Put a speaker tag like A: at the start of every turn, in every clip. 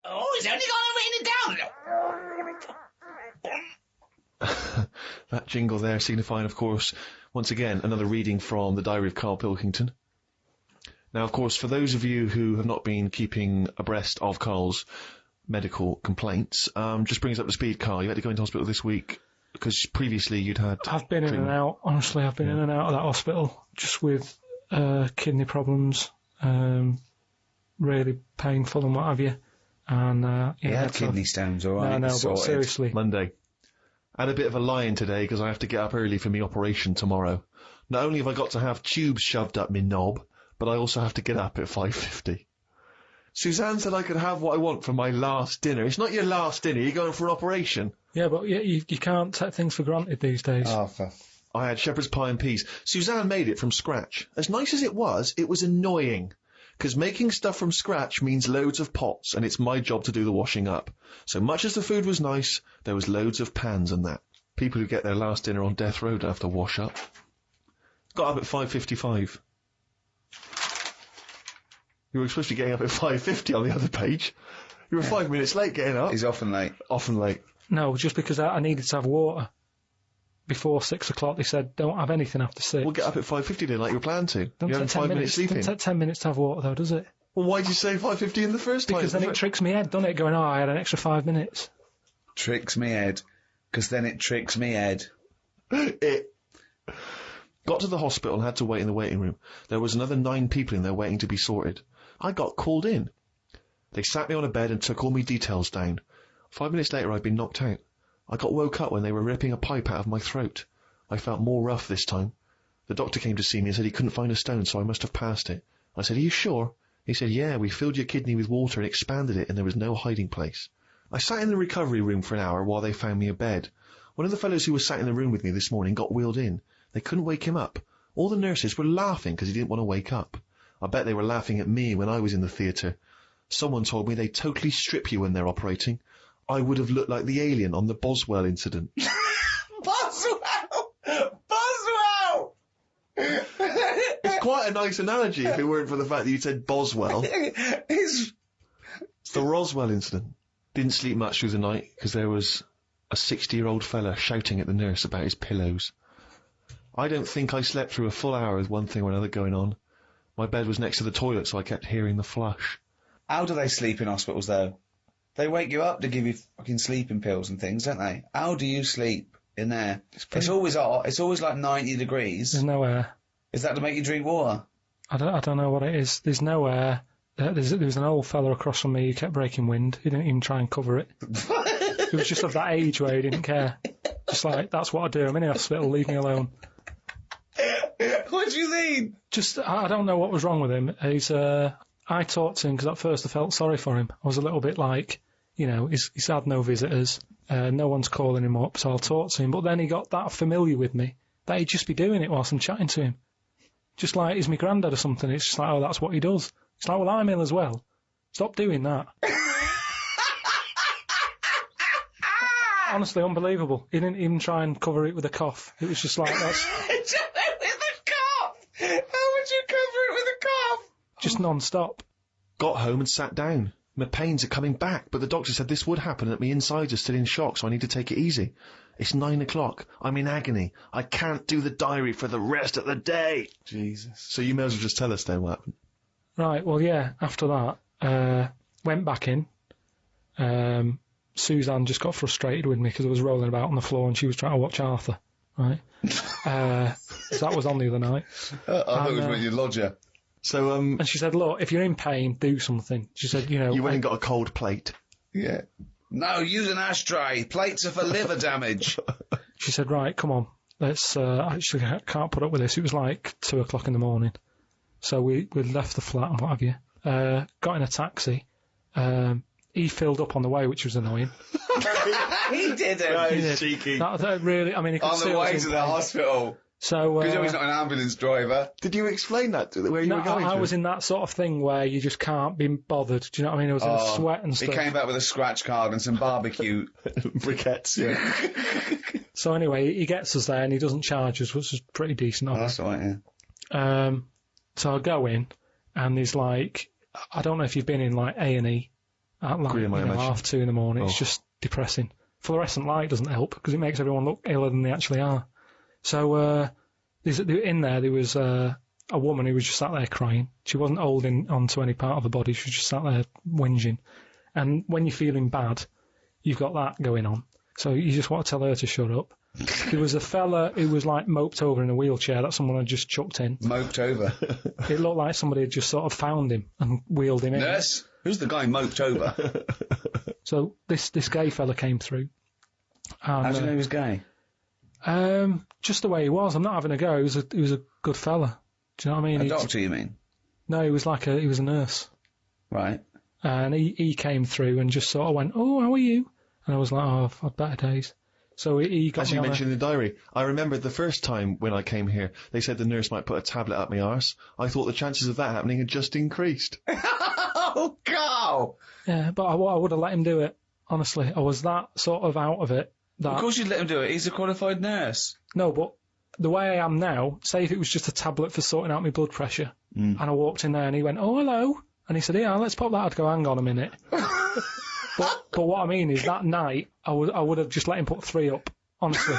A: Oh, it's only going to rain it down.
B: That jingle there signifying, of course, once again, another reading from the Diary of Karl Pilkington. Now, of course, for those of you who have not been keeping abreast of Karl's medical complaints, just bring us up to speed, Karl. You had to go into hospital this week because previously you'd had...
C: I've been in and out, honestly. I've been in and out of that hospital just with kidney problems, really painful and what have you. And,
A: you had kidney stones, all right?
C: No, but seriously.
B: Monday. I had a bit of a lie-in today because I have to get up early for my operation tomorrow. Not only have I got to have tubes shoved up my knob, but I also have to get up at 5:50. Suzanne said I could have what I want for my last dinner. It's not your last dinner, you're going for an operation.
C: Yeah, but you can't take things for granted these days.
A: Oh,
B: I had shepherd's pie and peas. Suzanne made it from scratch. As nice as it was annoying. Because making stuff from scratch means loads of pots, and it's my job to do the washing up. So much as the food was nice, there was loads of pans and that. People who get their last dinner on death row don't have to wash up. Got up at 5:55. You were supposed to be getting up at 5:50 on the other page. You were 5 minutes late getting up.
A: He's often late.
B: Often late.
C: No, just because I needed to have water. Before 6 o'clock, they said, don't have anything after 6.
B: We'll get up at 5:50 then, like you were planned to.
C: Don't
B: you had 5 minutes sleeping.
C: Doesn't take 10 minutes to have water, though, does it?
B: Well, why did you say 5:50 in the first place?
C: Because then it tricks me head, doesn't it? Going, oh, I had an extra 5 minutes.
A: Tricks me head. Because then it tricks me head.
B: It... Got to the hospital and had to wait in the waiting room. There was another 9 people in there waiting to be sorted. I got called in. They sat me on a bed and took all my details down. 5 minutes later, I'd been knocked out. I got woke up when they were ripping a pipe out of my throat. I felt more rough this time. The doctor came to see me and said he couldn't find a stone, so I must have passed it. I said, are you sure? He said, yeah, we filled your kidney with water and expanded it, and there was no hiding place. I sat in the recovery room for an hour while they found me a bed. One of the fellows who was sat in the room with me this morning got wheeled in. They couldn't wake him up. All the nurses were laughing because he didn't want to wake up. I bet they were laughing at me when I was in the theatre. Someone told me they totally strip you when they're operating. I would have looked like the alien on the Boswell incident.
A: Boswell! Boswell!
B: It's quite a nice analogy if it weren't for the fact that you said Boswell. It's the Roswell incident. Didn't sleep much through the night because there was a 60-year-old fella shouting at the nurse about his pillows. I don't think I slept through a full hour with one thing or another going on. My bed was next to the toilet, so I kept hearing the flush.
A: How do they sleep in hospitals, though? They wake you up to give you fucking sleeping pills and things, don't they? How do you sleep in there? It's always hot. It's always like 90 degrees.
C: There's no air.
A: Is that to make you drink water?
C: I don't know what it is. There's no air. There was an old fella across from me who kept breaking wind. He didn't even try and cover it. He was just of that age where he didn't care. Just like, that's what I do. I'm in a hospital, leave me alone.
A: What do you mean?
C: Just, I don't know what was wrong with him. I talked to him because at first I felt sorry for him. I was a little bit like, you know, he's had no visitors, no one's calling him up, so I'll talk to him. But then he got that familiar with me that he'd just be doing it whilst I'm chatting to him. Just like he's my granddad or something. It's just like, oh, that's what he does. It's like, well, I'm ill as well. Stop doing that. Honestly, unbelievable. He didn't even try and cover it with a cough. It was just like, that's...
A: With a cough? How would you cover it with a cough?
C: Just non-stop.
B: Got home and sat down. My pains are coming back, but the doctor said this would happen and that my insides are still in shock, so I need to take it easy. It's 9 o'clock. I'm in agony. I can't do the diary for the rest of the day. Jesus. So you may as well just tell us then what happened.
C: Right, well, yeah, after that, went back in. Suzanne just got frustrated with me because I was rolling about on the floor and she was trying to watch Arthur, right? So that was on the other night.
A: I thought it was when you lodge her.
B: So,
C: and she said, look, if you're in pain, do something. She said, you know...
B: You went and got a cold plate.
A: Yeah. No, use an ashtray. Plates are for liver damage.
C: She said, right, come on. Let's, actually, I can't put up with this. It was like 2 o'clock in the morning. So we left the flat and what have you. Got in a taxi. He filled up on the way, which was annoying.
A: He didn't.
B: That is cheeky.
C: That really, I mean, he could
A: on the way to the hospital.
C: So,
A: because he's not an ambulance driver.
B: Did you explain that to where you were going?
C: I was in that sort of thing where you just can't be bothered. Do you know what I mean? It was in sweat and stuff.
A: He came back with a scratch card and some barbecue
B: briquettes. Yeah.
C: So anyway, he gets us there and he doesn't charge us, which is pretty decent.
A: That's all right. Yeah.
C: So I go in and he's like, I don't know if you've been in like A&E at like
B: Agree on my emotion.
C: 2:30 in the morning. It's
B: Oh.
C: just depressing. Fluorescent light doesn't help because it makes everyone look iller than they actually are. So there was a woman who was just sat there crying. She wasn't holding onto any part of her body. She was just sat there whinging. And when you're feeling bad, you've got that going on. So you just want to tell her to shut up. There was a fella who was like moped over in a wheelchair that someone had just chucked in.
A: Moped over.
C: It looked like somebody had just sort of found him and wheeled him in.
A: Nurse? Who's the guy moped over?
C: So this gay fella came through. And,
A: How do you know he was gay?
C: just the way he was. I'm not having a go. He was a good fella. Do you know what I mean?
A: A doctor, you mean?
C: No, he was he was a nurse.
A: Right.
C: And he came through and just sort of went, "Oh, how are you?" And I was like, "Oh, I've had better days." So he got
B: As
C: me
B: you
C: on
B: mentioned in the diary, I remember the first time when I came here, they said the nurse might put a tablet up my arse. I thought the chances of that happening had just increased.
A: Oh, Karl!
C: Yeah, but I would have let him do it. Honestly, I was that sort of out of it.
A: Of course you'd let him do it. He's a qualified nurse.
C: No, but the way I am now, say if it was just a tablet for sorting out my blood pressure, and I walked in there and he went, "Oh, hello," and he said, "Yeah, let's pop that." I'd go, "Hang on a minute." But what I mean is that night I would have just let him put 3 up. Honestly,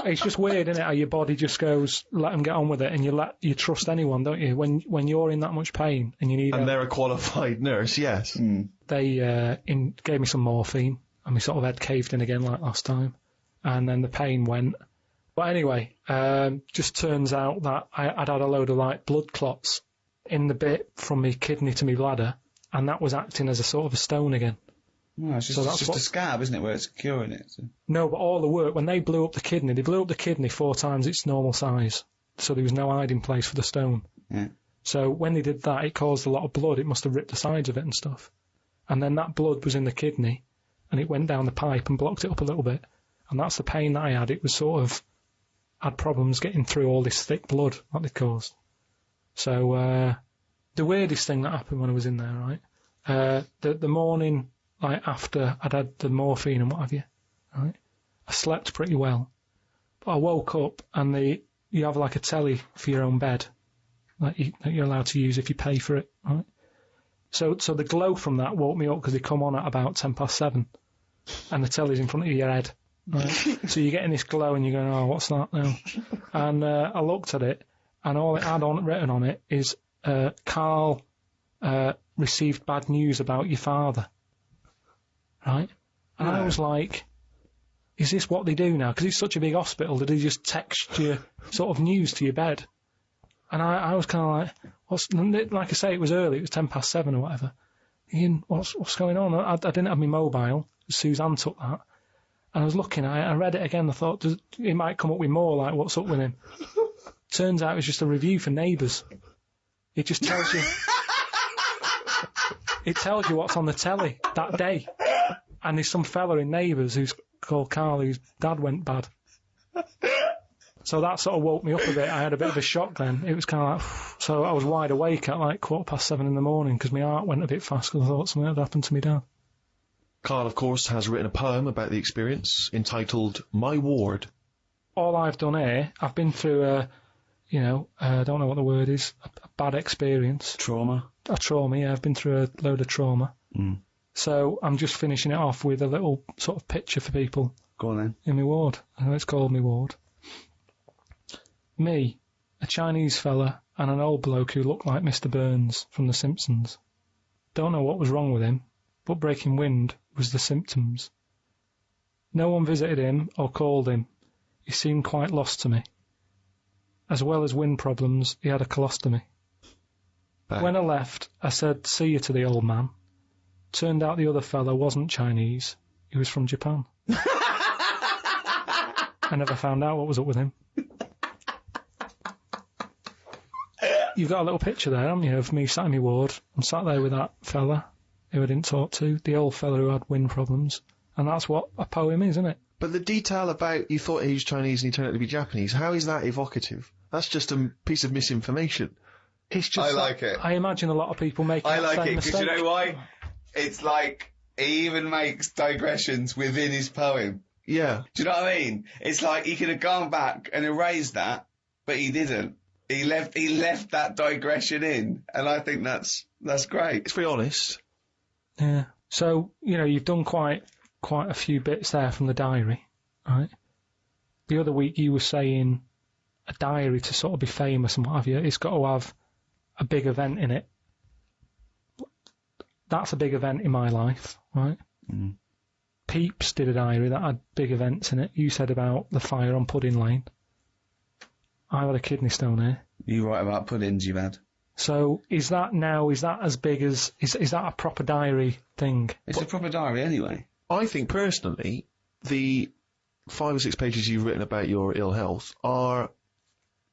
C: it's just weird, isn't it? How your body just goes, let him get on with it, and you trust anyone, don't you? When you're in that much pain and you need.
B: And they're a qualified nurse, yes.
C: They gave me some morphine, and my sort of head caved in again like last time, and then the pain went. But anyway, just turns out that I'd had a load of like blood clots in the bit from my kidney to my bladder, and that was acting as a sort of a stone again.
A: No, it's just a scab, isn't it, where it's curing it? So.
C: No, but all the work, when they blew up the kidney 4 times its normal size, so there was no hiding place for the stone.
A: Yeah.
C: So when they did that, it caused a lot of blood. It must have ripped the sides of it and stuff. And then that blood was in the kidney, and it went down the pipe and blocked it up a little bit. And that's the pain that I had. It was sort of, had problems getting through all this thick blood that they caused. So the weirdest thing that happened when I was in there, right? The morning, like after I'd had the morphine and what have you, right? I slept pretty well, but I woke up and you have like a telly for your own bed that you're allowed to use if you pay for it, right? So the glow from that woke me up because they come on at about 7:10, and the telly's in front of your head, right? So you're getting this glow and you're going, "Oh, what's that now?" And I looked at it, and all it had written on it is, "Karl received bad news about your father." Right? And I was like, is this what they do now? Because it's such a big hospital, do they just text you sort of news to your bed? And I was kind of like, like I say, it was early, it was 7:10 or whatever. Thinking, what's going on? I didn't have my mobile. Suzanne took that. And I was looking at it, I read it again, I thought, it might come up with more, like, what's up with him? Turns out it was just a review for Neighbours. It just tells you... It tells you what's on the telly that day. And there's some fella in Neighbours who's called Karl, whose dad went bad. So that sort of woke me up a bit. I had a bit of a shock then. It was kind of like... So I was wide awake at like 7:15 in the morning because my heart went a bit fast because I thought something had happened to me dad.
B: Karl, of course, has written a poem about the experience entitled My Ward.
C: All I've done here, I've been through I don't know what the word is, a bad experience.
A: Trauma.
C: A trauma, yeah. I've been through a load of trauma. So I'm just finishing it off with a little sort of picture for people.
A: Go on then.
C: In my ward. And it's called my ward. Me, a Chinese fella, and an old bloke who looked like Mr. Burns from The Simpsons. Don't know what was wrong with him, but breaking wind was the symptoms. No one visited him or called him. He seemed quite lost to me. As well as wind problems, he had a colostomy.
B: Bang.
C: When I left, I said, "See you" to the old man. Turned out the other fella wasn't Chinese. He was from Japan. I never found out what was up with him. You've got a little picture there, haven't you, of me sat in my ward. I'm sat there with that fella who I didn't talk to, the old fella who had wind problems. And that's what a poem is, isn't it?
B: But the detail about you thought he was Chinese and he turned out to be Japanese, how is that evocative? That's just a piece of misinformation.
C: It's just
A: I like it.
C: I imagine a lot of people make that
A: I like
C: same
A: it because
C: mistake.
A: you know why? It's like he even makes digressions within his poem.
B: Yeah.
A: Do you know what I mean? It's like he could have gone back and erased that, but he didn't. He left that digression in, and I think that's great.
B: It's very honest.
C: Yeah. So, you've done quite a few bits there from the diary, right? The other week you were saying a diary to sort of be famous and what have you, it's got to have a big event in it. That's a big event in my life, right?
A: Mm.
C: Peeps did a diary that had big events in it. You said about the fire on Pudding Lane. I had a kidney stone here.
A: You write about puddings you've had.
C: So is that as big as... Is that a proper diary thing?
A: It's a proper diary anyway.
B: I think, personally, the 5 or 6 pages you've written about your ill health are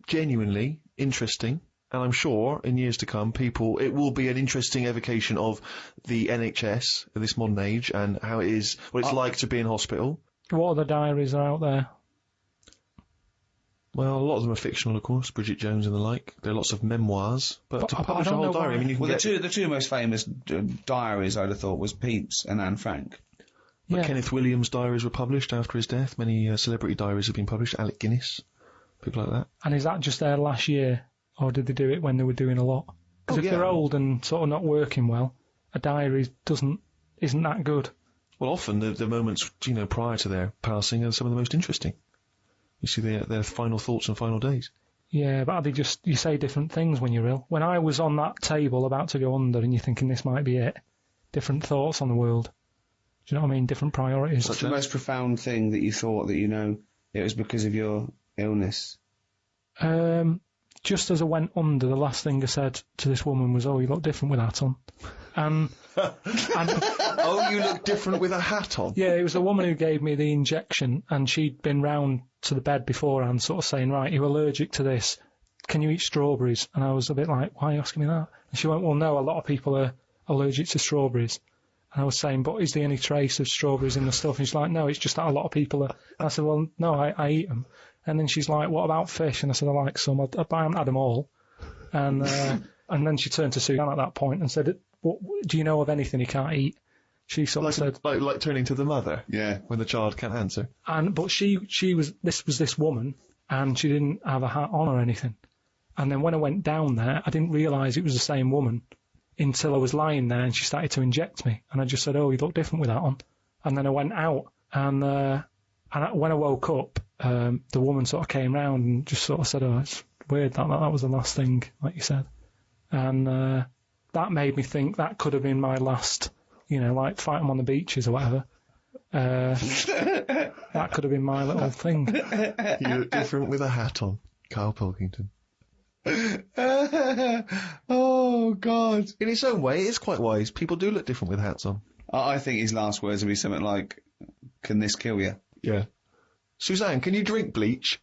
B: genuinely interesting, and I'm sure, in years to come, it will be an interesting evocation of the NHS at this modern age, and how it is, what it's like to be in hospital.
C: What other diaries are out there?
B: Well, a lot of them are fictional, of course, Bridget Jones and the like. There are lots of memoirs, but to publish a whole diary, I mean, you can
A: the two most famous diaries, I'd have thought, was Pepys and Anne Frank.
B: But Kenneth Williams' diaries were published after his death. Many celebrity diaries have been published. Alec Guinness, people like that.
C: And is that just their last year, or did they do it when they were doing a lot? Because if they're old and sort of not working well, a diary isn't that good.
B: Well, often the moments, prior to their passing are some of the most interesting. You see their final thoughts and final days.
C: Yeah, but you say different things when you're ill. When I was on that table about to go under and you're thinking this might be it, different thoughts on the world. Do you know what I mean? Different priorities.
A: What's the most profound thing that you thought that it was because of your illness?
C: Just as I went under, the last thing I said to this woman was, "Oh, you look different with that on." And
B: oh, you look different with a hat on?
C: Yeah, it was the woman who gave me the injection, and she'd been round to the bed beforehand sort of saying, right, you're allergic to this, can you eat strawberries? And I was a bit like, why are you asking me that? And she went, well, no, a lot of people are allergic to strawberries. And I was saying, but is there any trace of strawberries in the stuff? And she's like, no, it's just that a lot of people are. And I said, well, no, I eat them. And then she's like, what about fish? And I said, I like some, I haven't had them all. And then she turned to Suzanne at that point and said, what, do you know of anything you can't eat? She sort of said...
B: Like turning to the mother?
A: Yeah.
B: When the child can't answer.
C: But she was this woman, and she didn't have a hat on or anything. And then when I went down there, I didn't realise it was the same woman until I was lying there and she started to inject me. And I just said, oh, you look different with that on. And then I went out, and when I woke up, the woman sort of came round and just sort of said, oh, it's weird that was the last thing, like you said. And that made me think that could have been my last... like fight them on the beaches or whatever. That could have been my little thing.
B: You look different with a hat on, Karl Pilkington.
A: Oh, God.
B: In its own way, it's quite wise. People do look different with hats on.
A: I think his last words would be something like, can this kill you?
B: Yeah. Suzanne, can you drink bleach?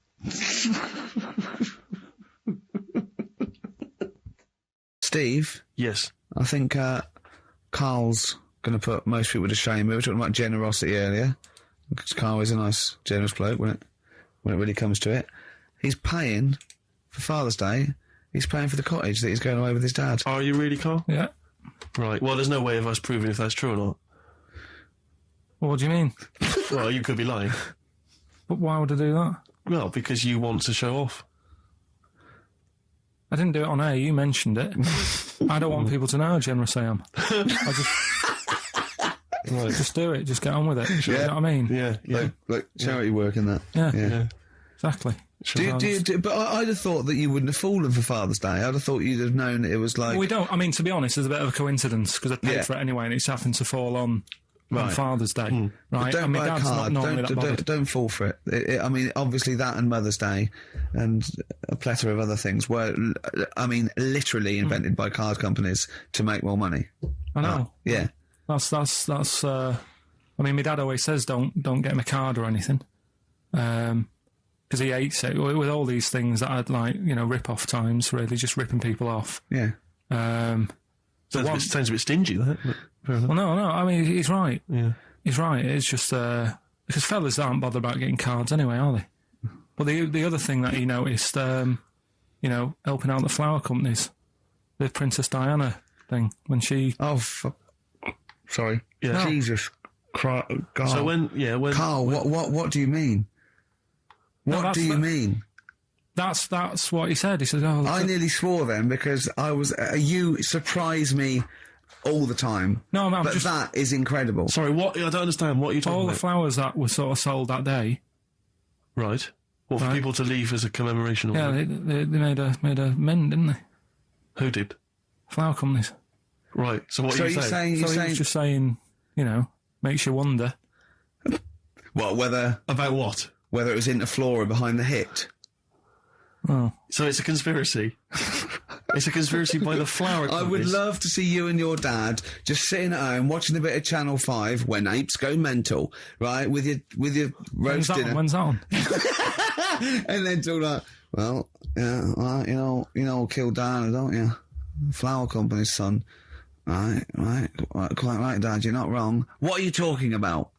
A: Steve?
B: Yes?
A: I think Karl's going to put most people to shame. We were talking about generosity earlier, because Karl is a nice, generous bloke when it really comes to it. He's paying for Father's Day. He's paying for the cottage that he's going away with his dad.
B: Are you really, Karl?
C: Yeah.
B: Right. Well, there's no way of us proving if that's true or not.
C: Well, what do you mean?
B: Well, you could be lying.
C: But why would I do that?
B: Well, because you want to show off.
C: I didn't do it on air. You mentioned it. I don't want people to know how generous I am. Just do it. Just get on with it. You know what I mean?
B: Yeah.
A: Like charity work and that.
C: Yeah. Exactly.
A: But I'd have thought that you wouldn't have fallen for Father's Day. I'd have thought you'd have known that it was like...
C: Well, we don't. I mean, to be honest, there's a bit of a coincidence, because I paid for it anyway, and it's happened to fall on Father's Day. Right?
A: But don't buy a card. Don't fall for it. I mean, obviously that and Mother's Day and a plethora of other things were, I mean, literally invented by card companies to make more money.
C: I know.
A: Yeah.
C: That's I mean, my dad always says don't get him a card or anything. Because he hates it with all these things that I'd like, rip-off times, really, just ripping people off.
A: Yeah.
B: Sounds a bit stingy, that.
C: Well, no, I mean, he's right.
B: Yeah.
C: He's right. It's just because fellas aren't bothered about getting cards anyway, are they? But the other thing that he noticed, helping out the flower companies, the Princess Diana thing when she.
A: Oh, sorry.
B: Yeah.
A: No. Jesus Christ. God.
B: So when
A: Karl, what do you mean? What do you mean?
C: That's what he said. He said, "Oh, look
A: I nearly swore then because I was. You surprise me all the time.
C: No, I'm
A: but
C: just
A: that is incredible.
B: Sorry, what? I don't understand. What are you talking
C: all
B: about?
C: the flowers that were sort of sold that day."
B: Right. What, for
C: Right.
B: people to leave as a commemoration? Or
C: Yeah,
B: something?
C: they made a mend, didn't they?
B: Who did?
C: Flower companies.
B: Right. So what
A: So
B: are you
A: you're
B: saying?
A: saying
C: So he was just saying, makes you wonder.
A: what? Whether
B: About what?
A: it was in the floor or behind the hit.
C: Oh,
B: So it's a conspiracy. It's a conspiracy by the flower
A: I
B: companies.
A: would love to see you and your dad just sitting at home watching a bit of Channel 5 when apes go mental, right? With your roast dinner.
C: When's that on?
A: And then talk like, well, yeah, right, you know, Kildana, don't you? Flower company's son. Right, quite right, Dad, you're not wrong. What are you talking about?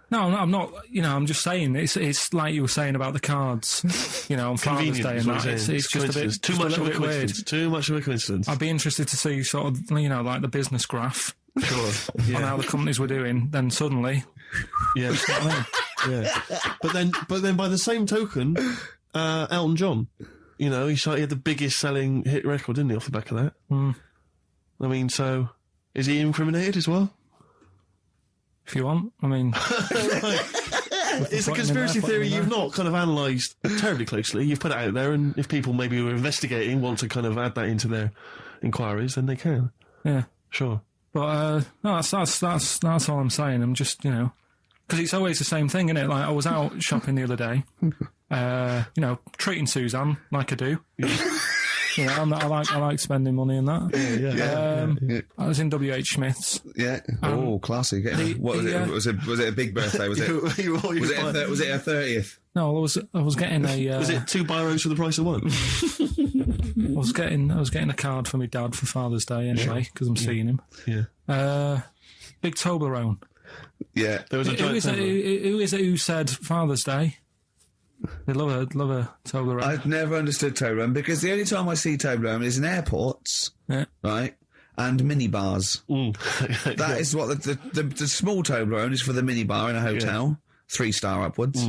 C: No, I'm not. I'm just saying it's like you were saying about the cards. On Father's Day and that. It's just a bit
B: too much of a
C: bit weird.
B: coincidence. Too much of a coincidence.
C: I'd be interested to see sort of like the business graph
B: Sure.
C: on how the companies were doing. Then suddenly,
B: Yeah.
C: you know what I mean?
B: Yeah. But then by the same token, Elton John, he had the biggest selling hit record, didn't he, off the back of that?
C: Mm.
B: I mean, so is he incriminated as well?
C: If you want, I mean,
B: It's a conspiracy theory you've not kind of analysed terribly closely. You've put it out there, and if people maybe who are investigating want to kind of add that into their inquiries, then they can.
C: yeah.
B: Sure.
C: But no, that's all I'm saying. I'm just because it's always the same thing, isn't it? Like I was out shopping the other day, treating Suzanne like I do. I like spending money and that.
B: Yeah.
C: I was in WH Smith's.
A: Yeah. Classy. What was it? Was it a big birthday? Was it? Was it a 30th?
C: No, I was getting a.
B: Was it 2 biros for the price of 1?
C: I was getting a card for my dad for Father's Day anyway because I'm seeing him.
B: Yeah.
C: Big Toblerone.
A: Yeah.
B: There was a giant
C: Who is it who said Father's Day? They love a Toblerone.
A: I've never understood Toblerone because the only time I see Toblerone is in airports, right, and minibars. That is what the small Toblerone is for the minibar in a hotel, 3-star upwards,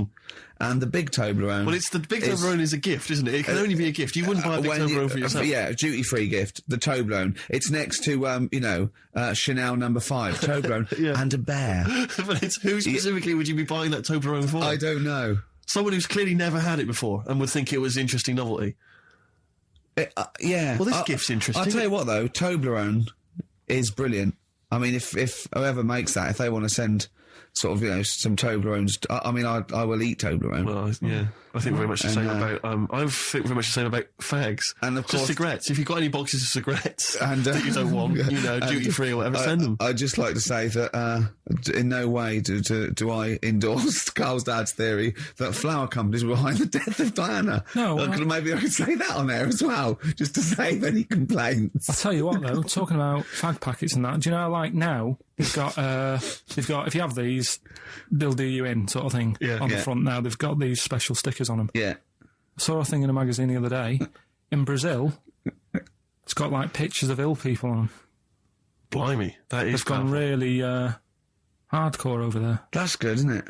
A: and the big Toblerone.
B: Well, it's the big Toblerone is a gift, isn't it? It can only be a gift. You wouldn't buy a big Toblerone for yourself.
A: Yeah, duty-free gift. The Toblerone. It's next to Chanel No. 5 Toblerone and a bear.
B: But who specifically would you be buying that Toblerone for?
A: I don't know.
B: Someone who's clearly never had it before and would think it was interesting novelty.
A: Yeah.
B: Well, this gift's interesting.
A: I'll tell you what, though, Toblerone is brilliant. I mean, if whoever makes that, if they want to send sort of, some Toblerones, I will eat Toblerone.
B: Well, yeah. I think very much the same about. I think very much the same about fags
A: and of course
B: cigarettes. If you've got any boxes of cigarettes
A: and
B: that you don't want, duty free or whatever, send them.
A: I'd just like to say that in no way do I endorse Carl's dad's theory that flower companies were behind the death of Diana.
C: No,
A: maybe I could say that on there as well, just to save any complaints.
C: I'll tell you what though, talking about fag packets and that, do you know like now they've got if you have these, they'll do you in sort of thing on the front now. They've got these special stickers on them.
A: Yeah.
C: I saw a thing in a magazine the other day. In Brazil, it's got like pictures of ill people on them.
B: Blimey, that is
C: They've gone really hardcore over there.
A: That's good, isn't it?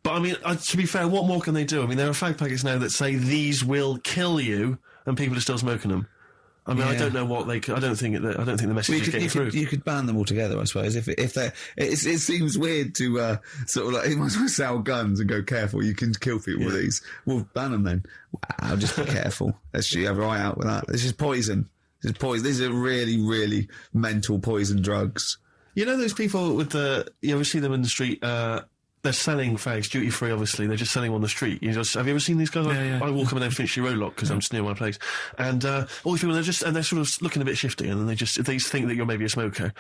B: But I mean, to be fair, what more can they do? I mean, there are fag packets now that say these will kill you, and people are still smoking them. I mean, I don't know what they. I don't think the message is getting through.
A: You could ban them altogether, I suppose. If they, it seems weird to sort of like you might as well sell guns and go careful. You can kill people with these. Well, ban them then. Wow, just be careful. Let's shoot have an eye out with that. This is poison. This is poison. These are really, really mental poison drugs.
B: You know those people with you ever see them in the street? They're selling fags duty free. Obviously, they're just selling them on the street. Have you ever seen these guys? I walk up and down Finchley Road lot because I'm just near my place, and all these people they're sort of looking a bit shifty, and then they think that you're maybe a smoker.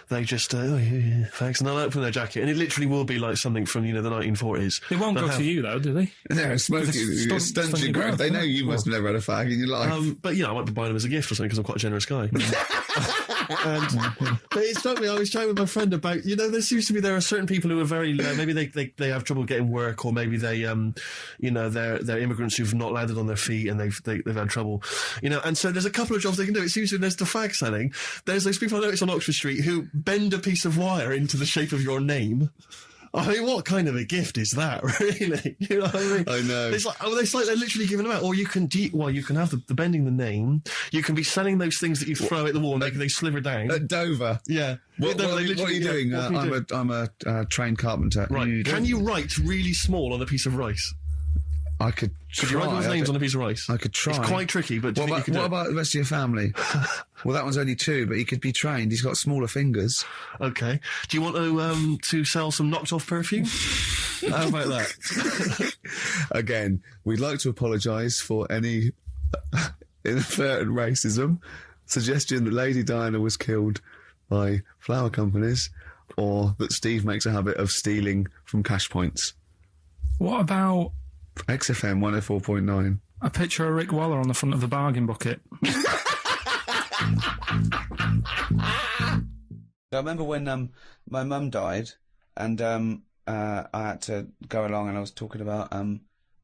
B: They just fags, and they'll open their jacket, and it literally will be like something from the 1940s.
C: They won't go to you though, do they?
A: No, smoking stunts your growth. They know you must have never had a fag in your life.
B: But I might be buying them as a gift or something because I'm quite a generous guy. But it struck me, I was chatting with my friend about, there are certain people who are very, maybe they have trouble getting work, or maybe they, they're immigrants who've not landed on their feet and they've had trouble, and so there's a couple of jobs they can do. It seems there's the fag selling. There's those people I noticed on Oxford Street who bend a piece of wire into the shape of your name.
D: I mean, what kind of a gift is that, really? You know what I mean?
A: I know.
D: It's like they're literally giving them out. Or you can you can have the bending the name. You can be selling those things that you throw at the wall and they sliver down.
A: At Dover.
D: Yeah.
A: What are you doing? I'm a trained carpenter.
D: Right. Can you write really small on a piece of rice?
A: I could try.
D: Could you write those names on a piece of rice?
A: I could try.
D: It's quite tricky, but do you think you can do
A: what
D: it?
A: about the rest of your family? Well, that one's only 2, but he could be trained. He's got smaller fingers.
D: Okay. Do you want to sell some knocked off perfume? How about that?
A: Again, we'd like to apologise for any inadvertent racism. Suggestion that Lady Diana was killed by flower companies, or that Steve makes a habit of stealing from cash points.
C: What about
A: XFM 104.9.
C: a picture of Rick Waller on the front of the bargain bucket?
A: I remember when my mum died, and I had to go along, and I was talking about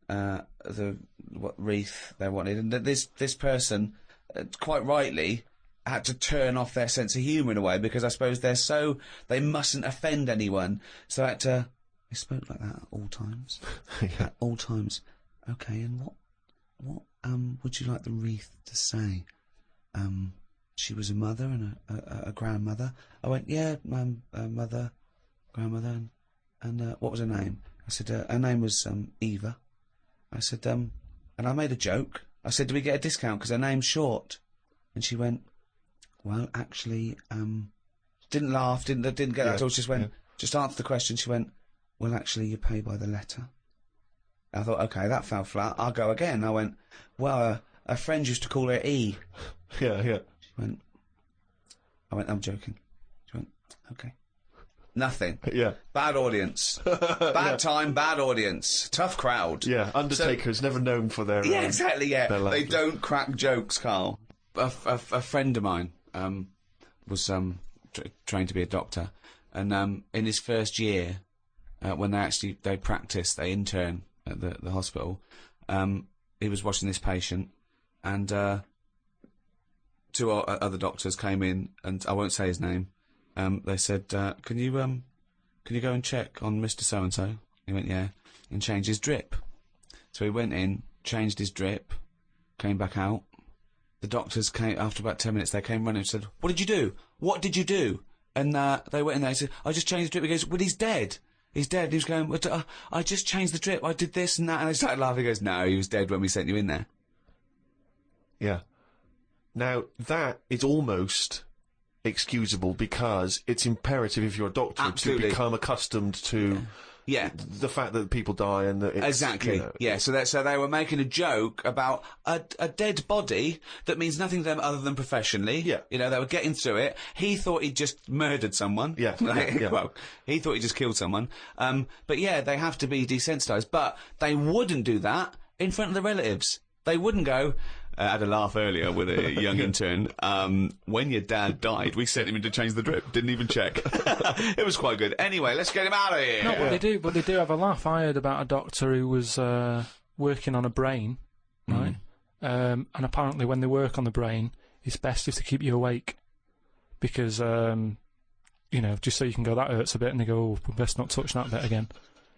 A: what wreath they wanted, and that this person, quite rightly, had to turn off their sense of humour in a way, because I suppose they mustn't offend anyone, so I had to. They spoke like that at all times.
D: Yeah.
A: At all times. Okay, and what would you like the wreath to say? She was a mother and a grandmother. I went, yeah, mother, grandmother, and what was her name? I said, her name was Eva. I said, and I made a joke. I said, do we get a discount because her name's short? And she went, well, actually, didn't laugh, didn't get that at all. Just went, just answer the question. She went, well, actually, you pay by the letter. I thought, okay, that fell flat. I'll go again. I went, well, a friend used to call her E.
D: Yeah.
A: I went, I'm joking. She went, okay. Nothing.
D: Yeah.
A: Bad audience. Bad time, bad audience. Tough crowd.
D: Yeah, Undertaker's never known for their...
A: Yeah, exactly, yeah.
D: their
A: They
D: laughter.
A: don't crack jokes, Carl. A friend of mine was trained to be a doctor, and in his first year, when they practice, they intern at the hospital, he was watching this patient, and 2 other doctors came in, and I won't say his name. They said, can you go and check on Mr. So-and-so? He went, yeah, and change his drip. So he went in, changed his drip, came back out. The doctors came, after about 10 minutes, they came running and said, what did you do? What did you do? And they went in there and said, I just changed the drip. He goes, well, he's dead. He's dead. He was going, well, I just changed the drip. I did this and that. And they started laughing. He goes, no, he was dead when we sent you in there.
D: Yeah. Now, that is almost excusable because it's imperative if you're a doctor
A: Absolutely.
D: to become accustomed to
A: Yeah.
D: the fact that people die and that it's...
A: Exactly.
D: You know,
A: yeah. So they were making a joke about a dead body that means nothing to them other than professionally.
D: Yeah.
A: You know, they were getting through it. He thought he'd just murdered someone.
D: Yeah,
A: Like,
D: yeah.
A: Well, he thought he just killed someone. But yeah, they have to be desensitised. But they wouldn't do that in front of the relatives. They wouldn't go. I had a laugh earlier with a young intern. When your dad died, we sent him in to change the drip. Didn't even check. It was quite good. Anyway, let's get him out of here.
C: No, but they do have a laugh. I heard about a doctor who was working on a brain, right? And apparently when they work on the brain, it's best if they keep you awake. Because, you know, just so you can go, that hurts a bit, and they go, oh, we best not touch that bit again.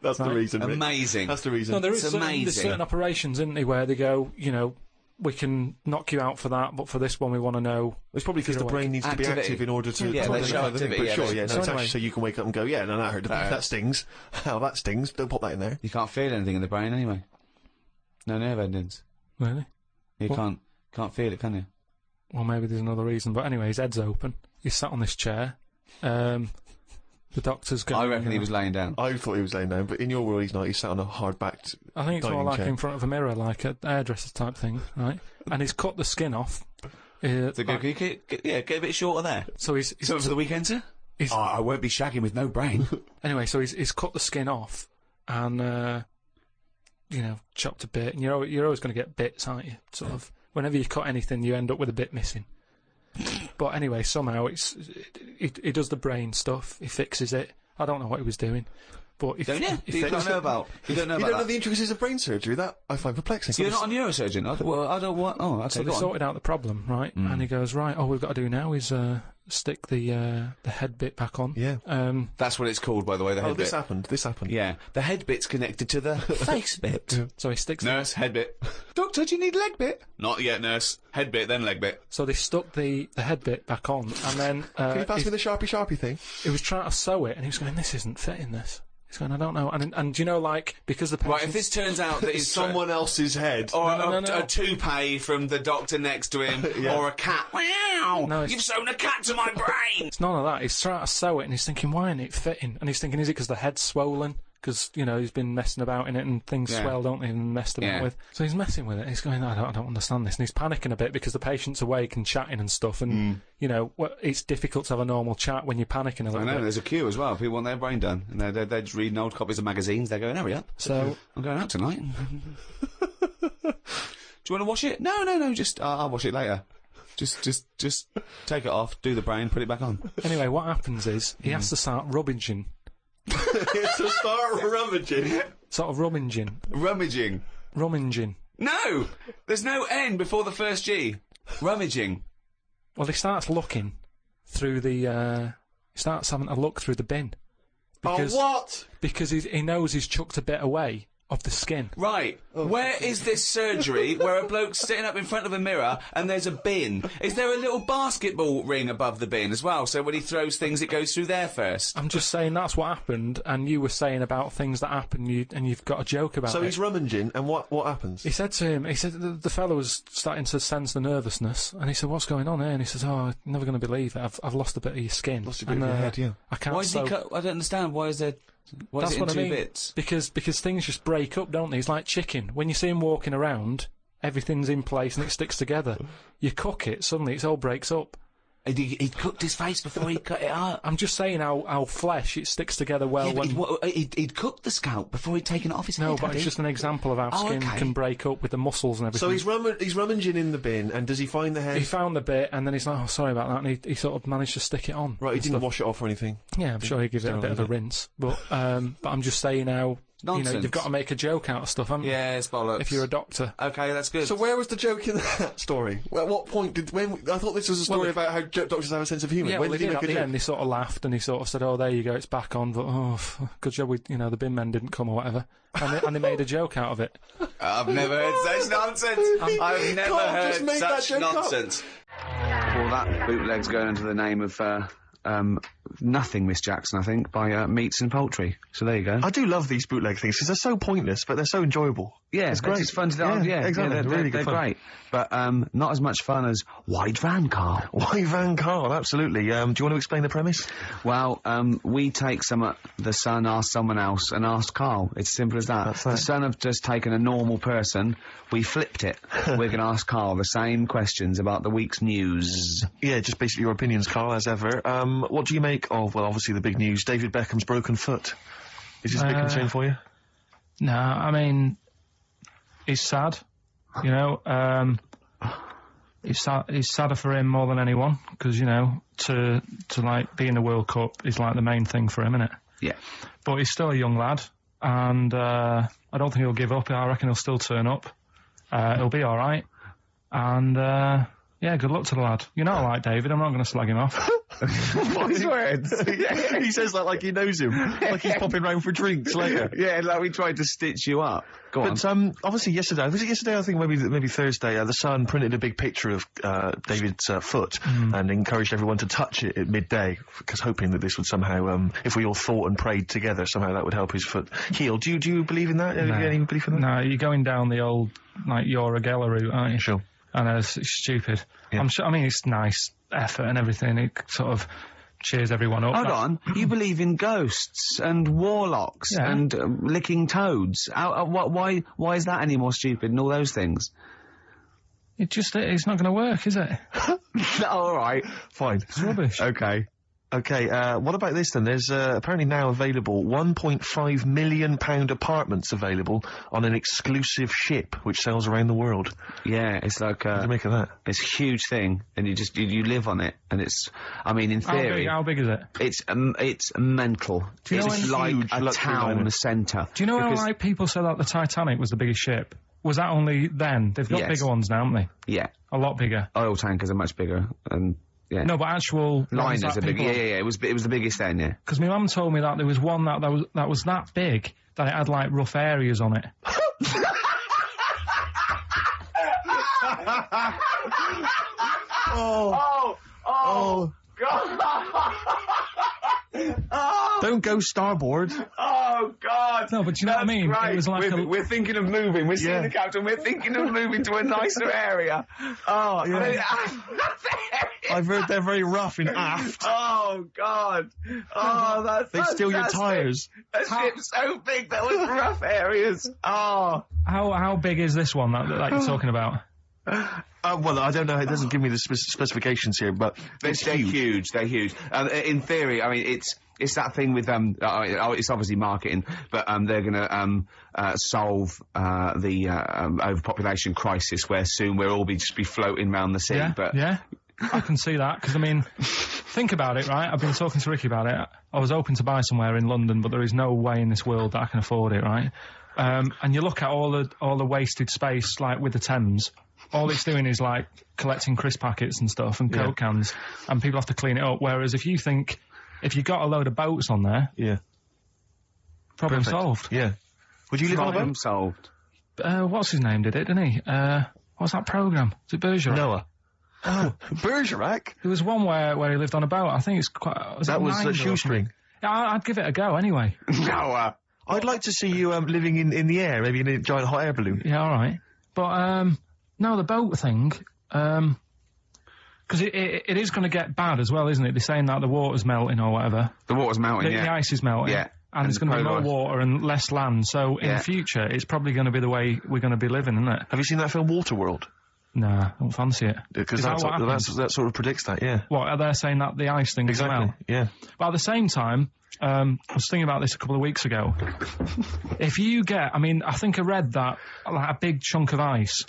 D: That's the reason, Rick.
A: Amazing.
D: That's the reason.
C: No,
A: It's
C: there's
A: amazing.
C: certain operations, isn't there, where they go, you know, we can knock you out for that, but for this one we want to know.
D: It's probably because the brain needs to be
A: Activity.
D: active in order to...
A: Yeah,
D: to
A: they
D: do
A: show
D: the thing.
A: activity,
D: But
A: yeah,
D: sure,
A: they-
D: yeah, no,
C: so
D: it's
C: anyway-
D: actually so you can wake up and go, yeah, no, that hurt. That stings. How that stings. Don't pop that in there.
A: You can't feel anything in the brain anyway. No nerve endings.
C: Really?
A: You
C: What?
A: can't feel it, can you?
C: Well, maybe there's another reason, but anyway, his head's open. He's sat on this chair. The doctor's going...
A: I reckon he was laying down.
D: I thought he was laying down, but in your world he's not. He's sat on a hard-backed...
C: I think it's more
D: dining
C: like
D: chair.
C: in front of a mirror, like a hairdresser type thing, right? And he's cut the skin off.
A: So can you get a bit shorter there?
C: So he's
A: Something for the weekend, sir?
C: He's-
A: I won't be shagging with no brain.
C: anyway, so he's cut the skin off and you know, chopped a bit. And you're always going to get bits, aren't you? Sort of. Whenever you cut anything, you end up with a bit missing. But anyway, somehow he does the brain stuff. He fixes it. I don't know what he was doing, But if,
A: Don't you?
C: if
A: You
C: they-
A: don't know about. You don't know
D: You
A: about
D: don't know
A: that.
D: the intricacies of brain surgery? That I find perplexing.
A: So you're not a neurosurgeon. I don't want. Oh, okay.
C: So they
A: Go on.
C: sorted out the problem, right? And he goes, right, all we've got to do now is stick the head bit back on.
D: Yeah.
A: That's what it's called, by the way. The head
D: Oh, this
A: bit.
D: happened. This happened.
A: Yeah, the head bit's connected to the face bit.
C: So he sticks.
A: Nurse, head bit. Doctor, do you need leg bit? Not yet, nurse. Head bit, then leg bit.
C: So they stuck the head bit back on, and then
D: Can you pass me the Sharpie thing?
C: he was trying to sew it, and he was going, "This isn't fitting. This." He's going, "I don't know." And you know, like because the
A: Right, if
C: patient's-
A: this turns out that
D: It's
A: it's
D: someone else's head.
A: or
C: No.
A: a toupee from the doctor next to him, or a cat. Wow!
C: No, it's-
A: You've sewn a cat to my brain.
C: It's none of that. He's trying to sew it, and he's thinking, "Why isn't it fitting?" And he's thinking, "Is it because the head's swollen?" Because he's been messing about in it, and things
A: Yeah.
C: swell, don't they? And messed about
A: Yeah.
C: with. So he's messing with it. He's going, I don't understand this, and he's panicking a bit because the patient's awake and chatting and stuff, and it's difficult to have a normal chat when you're panicking a
A: I
C: little
A: know,
C: bit.
A: there's a queue as well. People want their brain done, and they're just reading old copies of magazines. They're going, hurry up.
C: So
A: I'm going out tonight. Do you want to wash it? No. Just I'll wash it later. Just take it off, do the brain, put it back on.
C: anyway, what happens is he has to start rummaging,
D: To start rummaging.
C: sort of rummaging.
A: Rummaging. No, there's no N before the first G. Rummaging.
C: Well, he starts looking through the. He starts having a look through the bin because
D: Oh, what?
C: because he knows he's chucked a bit away of the skin.
A: Right. Where is this surgery where a bloke's sitting up in front of a mirror and there's a bin? Is there a little basketball ring above the bin as well? So when he throws things, it goes through there first.
C: I'm just saying that's what happened, and you were saying about things that happen, and you've got a joke about
D: So
C: it.
D: he's rummaging, and what happens?
C: He said to him, the fellow was starting to sense the nervousness, and he said, "What's going on here?" And he says, "Oh, I'm never going to believe it. I've lost a bit of your skin.
D: Lost a bit
C: and,
D: of your head, yeah.
C: I can't
A: Why did he
C: sew."
A: cut? I don't understand. Why is there? Why
C: That's
A: is it in
C: what I
A: two
C: mean.
A: bits?
C: Because things just break up, don't they? It's like chicken. When you see him walking around, everything's in place and it sticks together. You cook it, suddenly it all breaks up.
A: He cooked his face before he cut it out.
C: I'm just saying how flesh, it sticks together well
A: Yeah, but
C: when...
A: he'd cooked the scalp before he'd taken it off his
C: No,
A: head.
C: but
A: had
C: it's
A: he?
C: just an example of how
A: Oh,
C: skin
A: okay.
C: can break up with the muscles and everything.
D: So he's rummaging in the bin, and does he find the head?
C: He found the bit, and then he's like, "Oh, sorry about that," and he sort of managed to stick it on.
D: Right, he
C: and
D: didn't
C: stuff.
D: wash it off or anything.
C: Yeah, I'm sure he gives it a bit of a rinse. But I'm just saying how,
A: Nonsense.
C: you've got to make a joke out of stuff, haven't you?
A: Yeah, it's bollocks.
C: If you're a doctor.
A: Okay, that's good.
D: So where was the joke in that story? At what point I thought this was a story about how doctors have a sense of humour.
C: Yeah,
D: when
C: well,
D: did he
C: at
D: make a
C: the
D: joke?
C: end, he sort of laughed and he sort of said, "Oh, there you go, it's back on." But good job, the bin men didn't come or whatever, and they made a joke out of it.
A: I've never heard such nonsense. I've never
D: Carl just
A: heard
D: made that
A: such
D: joke up.
A: nonsense. Well, that bootleg's going under the name of Nothing, Miss Jackson, I think, by Meats and Poultry. So there you go.
E: I do love these bootleg things because they're so pointless, but they're so enjoyable.
A: Yeah,
E: it's great.
A: It's fun to do. Yeah,
E: exactly.
A: they're
E: really good
A: they're
E: fun.
A: great. But not as much fun as Wide Van Carl.
E: Why Van Carl? Absolutely. Do you want to explain the premise?
A: Well, we take the Sun asks someone else and asked Carl. It's simple as that.
E: That's
A: The
E: right.
A: Sun have just taken a normal person. We flipped it. We're going to ask Carl the same questions about the week's news.
E: Yeah, just basically your opinions, Carl, as ever. What do you make of, well, obviously the big news, David Beckham's broken foot? Is this a big concern for you?
C: No, I mean, it's sad. It's sadder for him more than anyone because to like be in the World Cup is like the main thing for him, isn't it?
A: Yeah.
C: But he's still a young lad, and I don't think he'll give up. I reckon he'll still turn up. He'll be all right, and yeah, good luck to the lad. You're not like David. I'm not going to slag him off.
A: Wise words.
E: He says that like he knows him, like he's popping round for drinks later.
A: Yeah, like we tried to stitch you up. Go on.
E: But obviously yesterday, was it yesterday? I think maybe Thursday. The Sun printed a big picture of David's foot and encouraged everyone to touch it at midday, because hoping that this would somehow, if we all thought and prayed together, somehow that would help his foot heal. Do you believe in that?
C: No.
E: You got any belief in that?
C: No, you're going down the old like Yora Geller route, aren't you?
E: Sure.
C: I know it's stupid.
E: Yeah.
C: I'm sure. I mean, it's nice effort and everything. It sort of cheers everyone up.
A: Hold on, you believe in ghosts and warlocks
C: Yeah.
A: and licking toads. Why is that any more stupid than all those things?
C: It's not going to work, is it?
A: All right,
E: Fine.
C: It's rubbish.
A: okay.
E: Okay, what about this then? There's apparently now available £1.5 million apartments available on an exclusive ship which sails around the world.
A: Yeah, it's like
E: What do you make of that?
A: it's a huge thing, and you live on it, and it's. I mean, in theory,
C: How big is it?
A: it's mental.
C: you know
A: It's
C: when-
A: like
E: Huge
A: a
E: luxury
A: town
E: liner.
A: centre.
C: Do you know how
A: Because-
C: like people said that the Titanic was the biggest ship? Was that only then? They've got
A: Yes.
C: bigger ones now, haven't they?
A: Yeah,
C: A lot bigger.
A: oil tankers are much bigger, and yeah.
C: No, but actual
A: Liners are bigger. Yeah. It was the biggest then. Yeah.
C: Because my mum told me that there was one that was that big that it had like rough areas on it.
E: Don't go starboard.
A: Oh God!
C: No, but do you know what I mean? It was like
A: we're thinking of moving. We're seeing
E: Yeah.
A: the captain. We're thinking of moving to a nicer area. Oh
E: Yeah. I've heard they're very rough in aft.
A: Oh God! Oh, that's
E: They steal your
A: fantastic.
E: tyres.
A: A ship so big that was rough areas. Oh.
C: how big is this one that you're talking about?
E: Well, I don't know. It doesn't give me the specifications here, but
A: They're huge. They're huge. In theory, I mean, it's that thing with it's obviously marketing, but they're going to solve the overpopulation crisis, where soon we'll all just be floating around the sea.
C: Yeah,
A: But
C: yeah, I can see that because I mean, think about it, right? I've been talking to Ricky about it. I was hoping to buy somewhere in London, but there is no way in this world that I can afford it, right? And you look at all the wasted space, like with the Thames. All it's doing is like collecting crisp packets and stuff and Coke cans, and people have to clean it up. Whereas if you got a load of boats on there,
E: yeah,
C: problem
E: perfect.
C: solved.
E: Yeah. Would you live on a
A: problem
E: boat?
A: solved.
C: What's his name did it, didn't he? What's that programme? Is it Bergerac?
E: Noah. Oh, Bergerac.
C: There was one where he lived on a boat. I think it's quite.
E: That was
C: Nine or
E: shoestring.
C: something? Yeah, I'd give it a go anyway.
A: No.
E: I'd like to see you living in the air, maybe in a giant hot air balloon.
C: Yeah, all right. But no, the boat thing. Because it is going to get bad as well, isn't it? They're saying that the water's melting or whatever.
A: The water's melting.
C: The ice is melting.
A: Yeah.
C: And there's
A: the
C: going to be
A: polar
C: more
A: ice.
C: water and less land. So in
A: Yeah.
C: the future, it's probably going to be the way we're going to be living, isn't it?
E: Have you seen that film Waterworld?
C: Nah, I don't fancy it.
E: Because
C: Is that what happens?
E: that sort of predicts that. Yeah.
C: What, are they saying that the ice thing is
E: Exactly.
C: melt?
E: Yeah.
C: But at the same time, I was thinking about this a couple of weeks ago. If you get, I mean, I think I read that like a big chunk of ice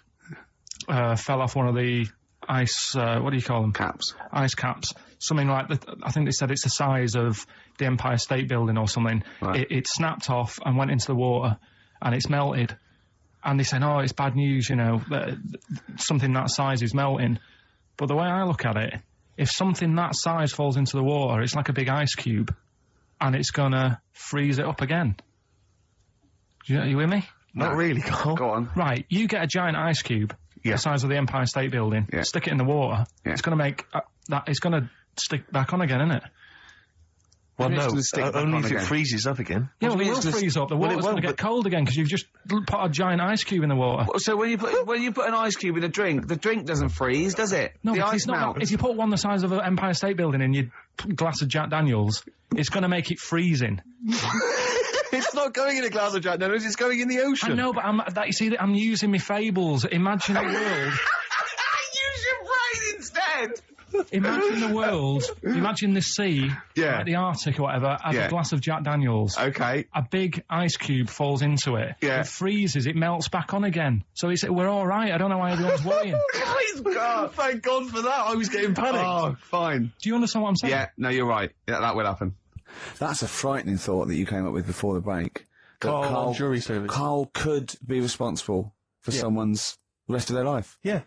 C: fell off one of the ice, what do you call them?
A: Caps.
C: Ice caps. Something like that. I think they said it's the size of the Empire State Building or something.
A: Right.
C: It snapped off and went into the water, and it's melted. And they said, oh, it's bad news, you know, that something that size is melting. But the way I look at it, if something that size falls into the water, it's like a big ice cube, and it's gonna freeze it up again. Are you with me?
E: Not really, Carl.
A: Go on.
C: Right, you get a giant ice cube,
E: Yeah.
C: the size of the Empire State Building,
A: Yeah.
C: stick it in the water,
A: Yeah.
C: it's gonna make it's gonna stick back on again, isn't it?
E: Well,
A: Maybe it's
E: no.
A: gonna stick back
E: Only
A: on
E: if it
A: again.
E: freezes up again.
C: Yeah, well,
A: do
C: it
A: you
C: will
A: mean it's
C: freeze up. The
E: Well, it
C: water's going
E: won't,
C: to get
E: but-
C: cold again because you've just put a giant ice cube in the water.
A: So when you put an ice cube in a drink, the drink doesn't freeze, does it?
C: No,
A: the
C: because
A: ice
C: it's not.
A: melts.
C: If you put one the size of an Empire State Building in your glass of Jack Daniels, it's going to make it freezing.
E: It's not going in a glass of Jack Daniels, it's going in the ocean.
C: I know, but you see, I'm using my fables. Imagine a world.
A: Use your brain instead.
C: Imagine the world. Imagine the sea,
A: Yeah.
C: like the Arctic or whatever, as
A: Yeah.
C: a glass of Jack Daniels.
A: Okay.
C: A big ice cube falls into it.
A: Yeah.
C: It freezes. It melts back on again. So we're all right. I don't know why everyone's worrying.
A: Please God.
E: Thank God for that. I was getting panicked.
A: Oh, fine.
C: Do you understand what I'm saying?
A: Yeah. No, you're right. Yeah, that will happen. That's a frightening thought that you came up with before the break. That
E: Carl on jury service.
A: Karl could be responsible for someone's rest of their life.
B: Yeah.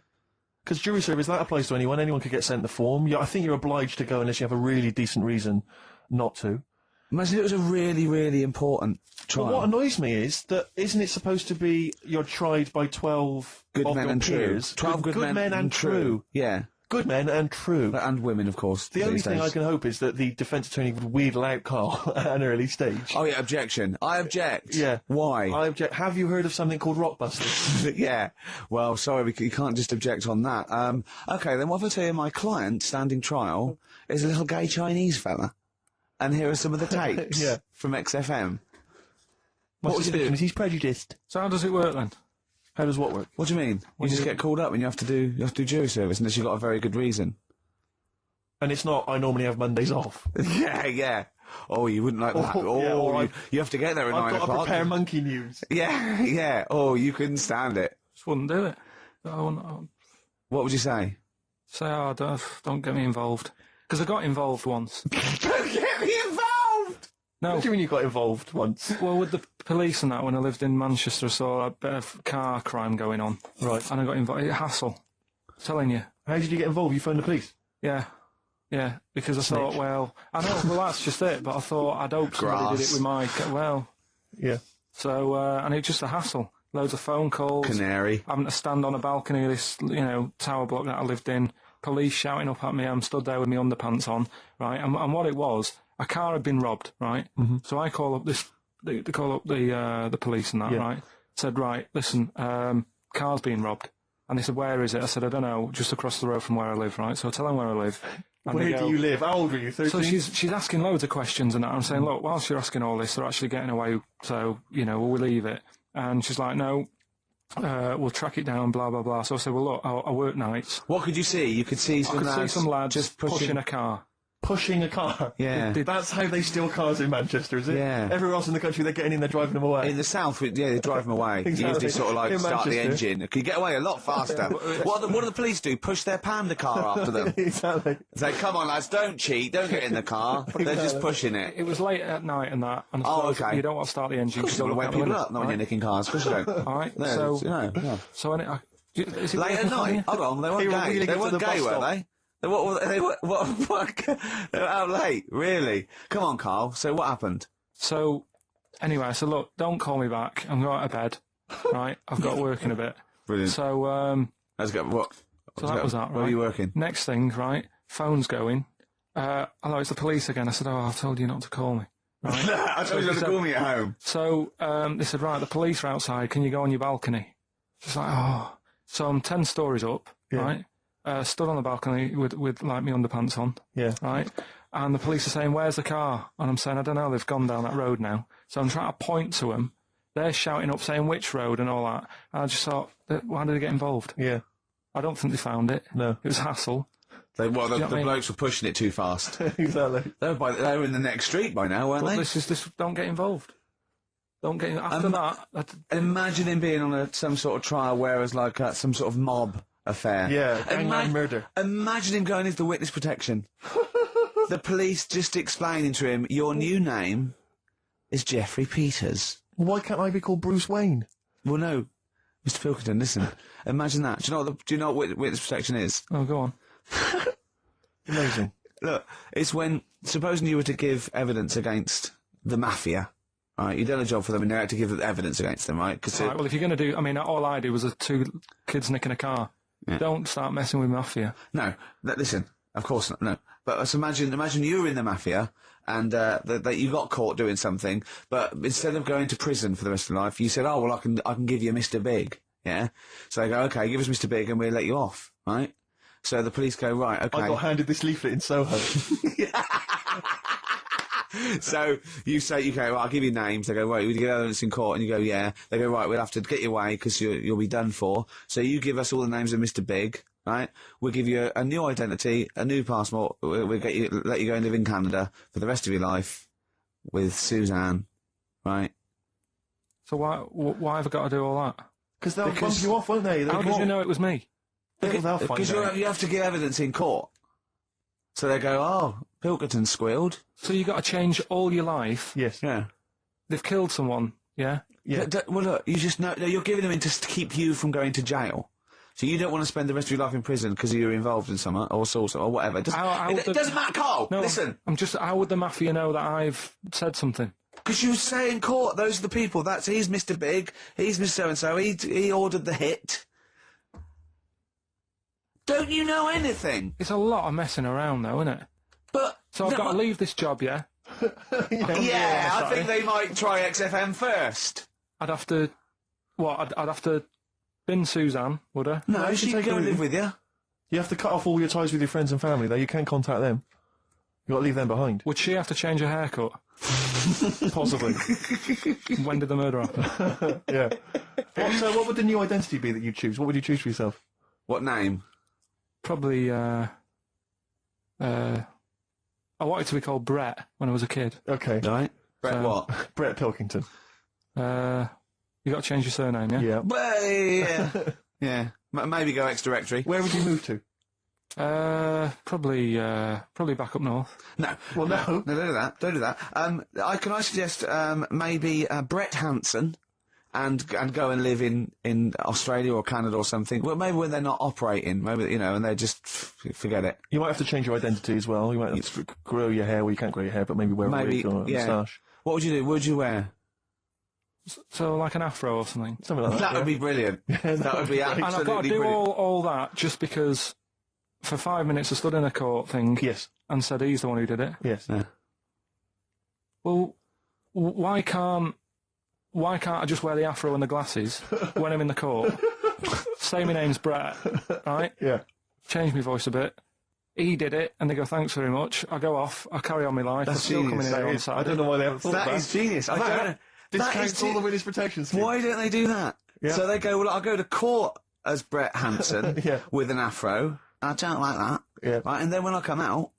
B: Because jury service, that applies to anyone. Anyone could get sent the form. I think you're obliged to go unless you have a really decent reason not to.
A: Imagine it was a really, really important trial.
B: But what annoys me is that isn't it supposed to be you're tried by 12
A: good
B: of
A: men
B: your
A: and true.
B: peers?
A: 12 good men
B: and true.
A: Yeah.
B: Good men and true.
A: And women, of course.
B: The only
A: these
B: thing
A: days.
B: I can hope is that the defence attorney would wheedle out Karl at an early stage.
A: Oh, yeah, objection. I object.
B: Yeah.
A: Why?
B: I object. Have you heard of something called Rockbusters?
A: Yeah. Well, sorry, you can't just object on that. Okay, then what if I tell you my client, standing trial, is a little gay Chinese fella? And here are some of the tapes
B: Yeah.
A: from XFM.
B: What
A: would you do?
B: He's prejudiced.
C: So how does it work then?
B: How does what work?
A: What do you mean? You just get called up and you have to do jury service unless you've got a very good reason.
D: And it's not, I normally have Mondays off.
A: Yeah. Oh, you wouldn't like that.
D: Oh, yeah, or
A: you have to get there at 9
D: I've got to
A: o'clock.
D: prepare monkey news.
A: Yeah. Oh, you couldn't stand it.
C: Just wouldn't do it. I wouldn't,
A: What would you say?
C: say, oh, don't get me involved. Because I got involved once.
A: Don't get me involved!
C: No,
D: What do you mean you got involved once?
C: well, with the police and that, when I lived in Manchester, I saw a bit of car crime going on.
D: Right.
C: And I got involved. Hassle. I'm telling you.
D: How did you get involved? You phoned the police?
C: Yeah. Yeah, because I thought, well, I know, well, that's just it, but I thought I'd hope somebody did it with my, well,
D: Yeah.
C: so, and it's just a hassle. Loads of phone calls.
A: Canary.
C: Having to stand on a balcony of this, tower block that I lived in. Police shouting up at me. I'm stood there with my underpants on, right? And what it was, a car had been robbed, right? Mm-hmm. So I call up they call up the police and that, right? Said, right, listen, car's been robbed. And they said, where is it? I said, I don't know, just across the road from where I live, right? So I tell them where I live. And
D: Where
C: they go,
D: do you live? How old were you? 13?
C: so she's asking loads of questions and that. I'm saying, look, whilst you're asking all this, they're actually getting away, so, will we leave it? And she's like, no, we'll track it down, blah, blah, blah. So I said, well, look, I work nights.
A: What could you see? You could see some
C: I could
A: lads
C: see some lads
A: just
C: pushing a car.
D: Pushing a car.
A: Yeah.
D: That's how they steal cars in Manchester, is it?
A: Yeah.
D: Everywhere else in the country, they're getting in, they're driving them away.
A: In the south, they drive them away.
D: Exactly.
A: You usually sort of like
D: In
A: start the
D: Manchester.
A: engine. You get away a lot faster. What do the police do? Push their panda car after them.
D: Exactly.
A: Say, come on lads, don't cheat, don't get in the car. They're just pushing it.
C: It was late at night and that. And I
A: Oh,
C: thought,
A: okay.
C: you don't want to start the engine.
A: Of course you don't want to wake people up, not when you're nicking cars. Of course you don't.
C: All right,
A: Yeah,
C: so...
A: yeah.
C: So, is it
A: Late at
C: working for
A: night?
C: you?
A: Hold on, they weren't
D: They were
A: gay.
D: wheeling
A: They
D: it to
A: weren't
D: the
A: gay,
D: bus
A: were
D: stop.
A: they? They were out late, really? Come on, Carl, so what happened?
C: So, anyway, I said, look, don't call me back. I'm going to bed, right? I've got to work in a bit.
A: Brilliant.
C: So,
A: Let's go, what?
C: so that was that,
A: Where
C: right?
A: were you working?
C: Next thing, right? Phone's going. Hello, it's the police again. I said, oh, I told you not to call me. Right?
A: I told you not to call me at home.
C: So, they said, right, the police are outside. Can you go on your balcony? She's like, oh. So I'm 10 stories up, right? Stood on the balcony with like my underpants on.
D: Yeah.
C: Right? And the police are saying, where's the car? And I'm saying, I don't know, they've gone down that road now. So I'm trying to point to them. They're shouting up, saying which road and all that. And I just thought, why did they get involved?
D: Yeah.
C: I don't think they found it.
D: No.
C: It was hassle.
A: The
C: know what I mean?
A: blokes were pushing it too fast.
D: Exactly.
A: They were in the next street by now, weren't
C: But
A: they?
C: this don't get involved. Don't get after that.
A: Imagine him being on some sort of trial where it's like some sort of mob affair.
D: Yeah, gangland murder.
A: Imagine him going into the witness protection. The police just explaining to him, your new name is Jeffrey Peters.
D: Why can't I be called Bruce Wayne?
A: Well, no, Mr. Pilkington, listen. Imagine that. Do you know what witness protection is?
C: Oh, go on.
D: Amazing.
A: Look, it's when, supposing you were to give evidence against the mafia, right, you've done a job for them and you had to give evidence against them, right? Cause
C: Right, well, if you're going to do... I mean, all I did was 2 kids nicking a car.
A: Yeah.
C: Don't start messing with mafia.
A: No, listen, of course not, no. But let's imagine you were in the mafia and that you got caught doing something, but instead of going to prison for the rest of your life, you said, oh, well, I can give you Mr. Big, yeah? So they go, okay, give us Mr. Big and we'll let you off, right? So the police go, right, okay.
D: I got handed this leaflet in Soho.
A: So you say, okay, well, I'll give you names. They go, right, we get evidence in court, and you go, yeah. They go, right, we'll have to get you away because you'll be done for. So you give us all the names of Mr. Big, right? We'll give you a new identity, a new passport. We'll let you go and live in Canada for the rest of your life with Suzanne, right?
C: So why have I got to do all that?
D: Because they'll bump you off, won't they?
C: How did you know it was me?
D: They'll find
A: Because
D: out.
A: you have to give evidence in court. So they go, oh, Pilkington squealed.
C: So you got to change all your life.
D: Yes.
A: Yeah.
C: They've killed someone, yeah?
D: Yeah.
A: Well, look, you just know you're giving them in to keep you from going to jail. So you don't want to spend the rest of your life in prison because you're involved in some or sort or whatever. It doesn't matter, Carl.
C: No,
A: listen,
C: how would the mafia know that I've said something?
A: because you say in court, those are the people. He's Mr. Big. He's Mr. So and So. He ordered the hit. Don't you know anything?
C: It's a lot of messing around, though, isn't it?
A: But
C: So I've got to leave this job, yeah?
A: Yeah, I think they might try XFM first.
C: I'd have to... What, I'd have to bin Suzanne, would I?
A: No,
D: you
A: she
D: can
A: can
D: take
A: go
D: her
A: and live
D: with
A: with you.
D: You have to cut off all your ties with your friends and family, though. You can't contact them. You've got to leave them behind.
C: Would she have to change her haircut?
D: Possibly.
C: When did the murder happen?
D: Yeah. What would the new identity be that you choose? What would you choose for yourself?
A: What name?
C: Probably, I wanted to be called Brett when I was a kid.
D: Okay.
A: Right? Brett what?
D: Brett Pilkington.
C: You got to change your surname, yeah?
D: Yeah.
A: Well, yeah. Yeah. Maybe go X-Directory.
D: Where would you move to?
C: Probably back up north.
A: No.
D: Well, no.
A: No, don't do that. Don't do that. Can I suggest maybe Brett Hanson and go and live in Australia or Canada or something? Well, maybe when they're not operating, maybe, and they just forget it.
B: You might have to change your identity as well. You might have to grow your hair. Well, you can't grow your hair, but maybe wear a wig or a moustache.
A: What would you do? What would you wear?
C: So like an afro or something.
B: Something like that.
A: That would be brilliant. That would be absolutely
C: And I've got to do
A: brilliant.
C: all that just because for 5 minutes I stood in a court thing
B: Yes.
C: and said he's the one who did it.
B: Yes.
A: Yeah.
C: Well, why can't I just wear the afro and the glasses when I'm in the court? Say my name's Brett, right?
B: Yeah.
C: Change my voice a bit. He did it, and they go, thanks very much. I go off, I carry on my life.
A: That's
C: I'm still coming
A: genius.
C: in here on
B: I
C: Saturday.
B: don't know why they haven't thought of
A: That
B: that.
A: is genius. I don't know.
B: This
A: That
B: counts
A: is
B: all the
A: ge-
B: witness protection scheme.
A: Why don't they do that?
B: Yeah.
A: So they go, well, I'll go to court as Brett Hanson
B: Yeah.
A: with an afro. I don't like that.
B: Yeah.
A: Right, and then when I come out,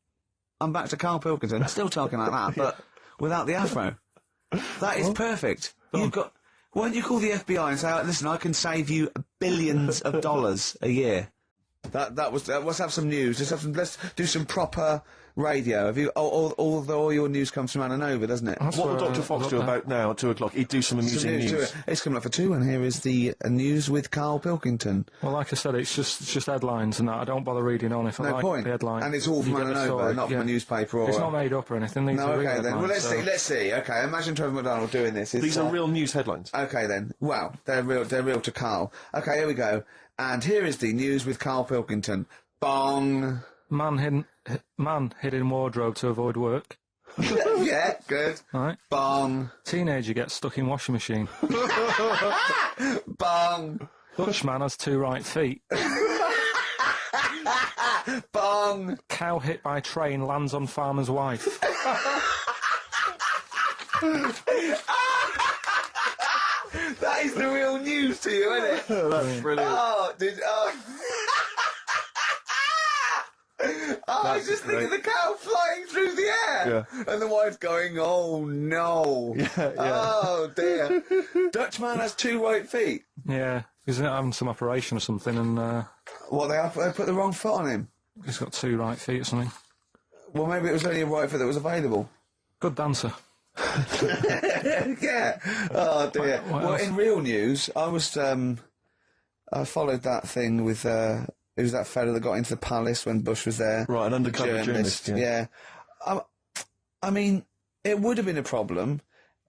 A: I'm back to Karl Pilkington, still talking like that, but without the afro. That is perfect. You've got. Why don't you call the FBI and say, oh, listen, I can save you billions of dollars a year. Let's have some news. Let's do some proper radio. Have you? All your news comes from Ananova, doesn't it?
C: That's
B: What will
C: where
B: Dr.
C: I
B: Fox
C: got
B: do
C: that.
B: about now at 2 o'clock? He'd do some amusing
A: Some
B: news.
A: to it. It's coming up for 2, and here is the news with Karl Pilkington.
C: Well, like I said, it's just headlines and that. I don't bother reading on if I
A: No
C: like
A: point.
C: the headline.
A: And it's all from
C: You get the
A: Ananova,
C: story,
A: not from
C: yeah.
A: a newspaper or.
C: It's not made up or anything. These
A: No,
C: are real
A: okay then. Well,
C: headlines,
A: let's see. Okay, imagine Trevor McDonald doing this.
B: These are real news headlines.
A: Okay then. Well, they're real to Karl. Okay, here we go. And here is the news with Karl Pilkington. Bong.
C: Man hid in wardrobe to avoid work.
A: Yeah, good.
C: Right.
A: Bong.
C: Teenager gets stuck in washing machine.
A: Bong.
C: Dutchman has 2 right feet.
A: Bong.
C: Cow hit by train lands on farmer's wife.
A: That is the real news to you, isn't it?
B: That's brilliant.
A: Oh, dude. Oh. I was just thinking the cow flying through the air.
B: Yeah.
A: And the wife going, oh no.
B: Yeah.
A: Oh dear. Dutchman has 2 right feet.
C: Yeah, he's having some operation or something, and
A: What, they put the wrong foot on him?
C: he's got 2 right feet or something.
A: Well, maybe it was only a right foot that was available.
C: Good dancer.
A: Yeah. Oh dear.
C: What
A: Well,
C: else?
A: in real news, I was I followed that thing with it was that fella that got into the palace when Bush was there.
B: Right, an
A: The
B: undercover journalist. Yeah.
A: I mean, it would have been a problem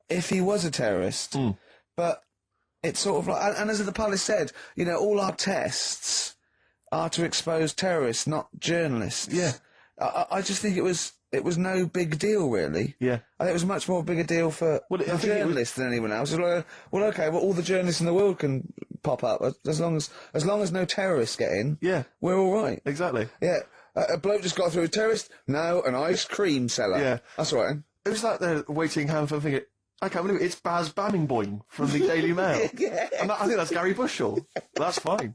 A: if he was a terrorist, but it's sort of like, and as the palace said, all our tests are to expose terrorists, not journalists.
B: Yeah.
A: I just think it was no big deal, really.
B: Yeah.
A: I think it was a much more bigger deal for
B: Well, I
A: the
B: think it was-
A: journalists than anyone else. It's like, well, okay, well, all the journalists in the world can pop up as long as no terrorists get in.
B: Yeah.
A: We're all right.
B: Exactly.
A: Yeah, a bloke just got through a terrorist. No, an ice cream seller.
B: Yeah.
A: That's all right.
B: It was like they're waiting hand for thinking, I can't believe it. It's Baz Bammingboim from the Daily Mail.
A: Yeah.
B: And I think that's Gary Bushell. That's fine.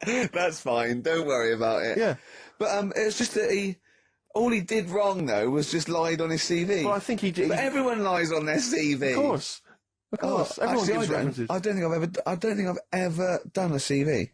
A: That's fine. Don't worry about it.
B: Yeah.
A: But it was just that all he did wrong though was just lied on his CV.
B: Well, I think he did.
A: But everyone lies on their CV.
B: Of course. Of course. Everyone
A: Actually,
B: gives references.
A: I don't think I've ever done a CV.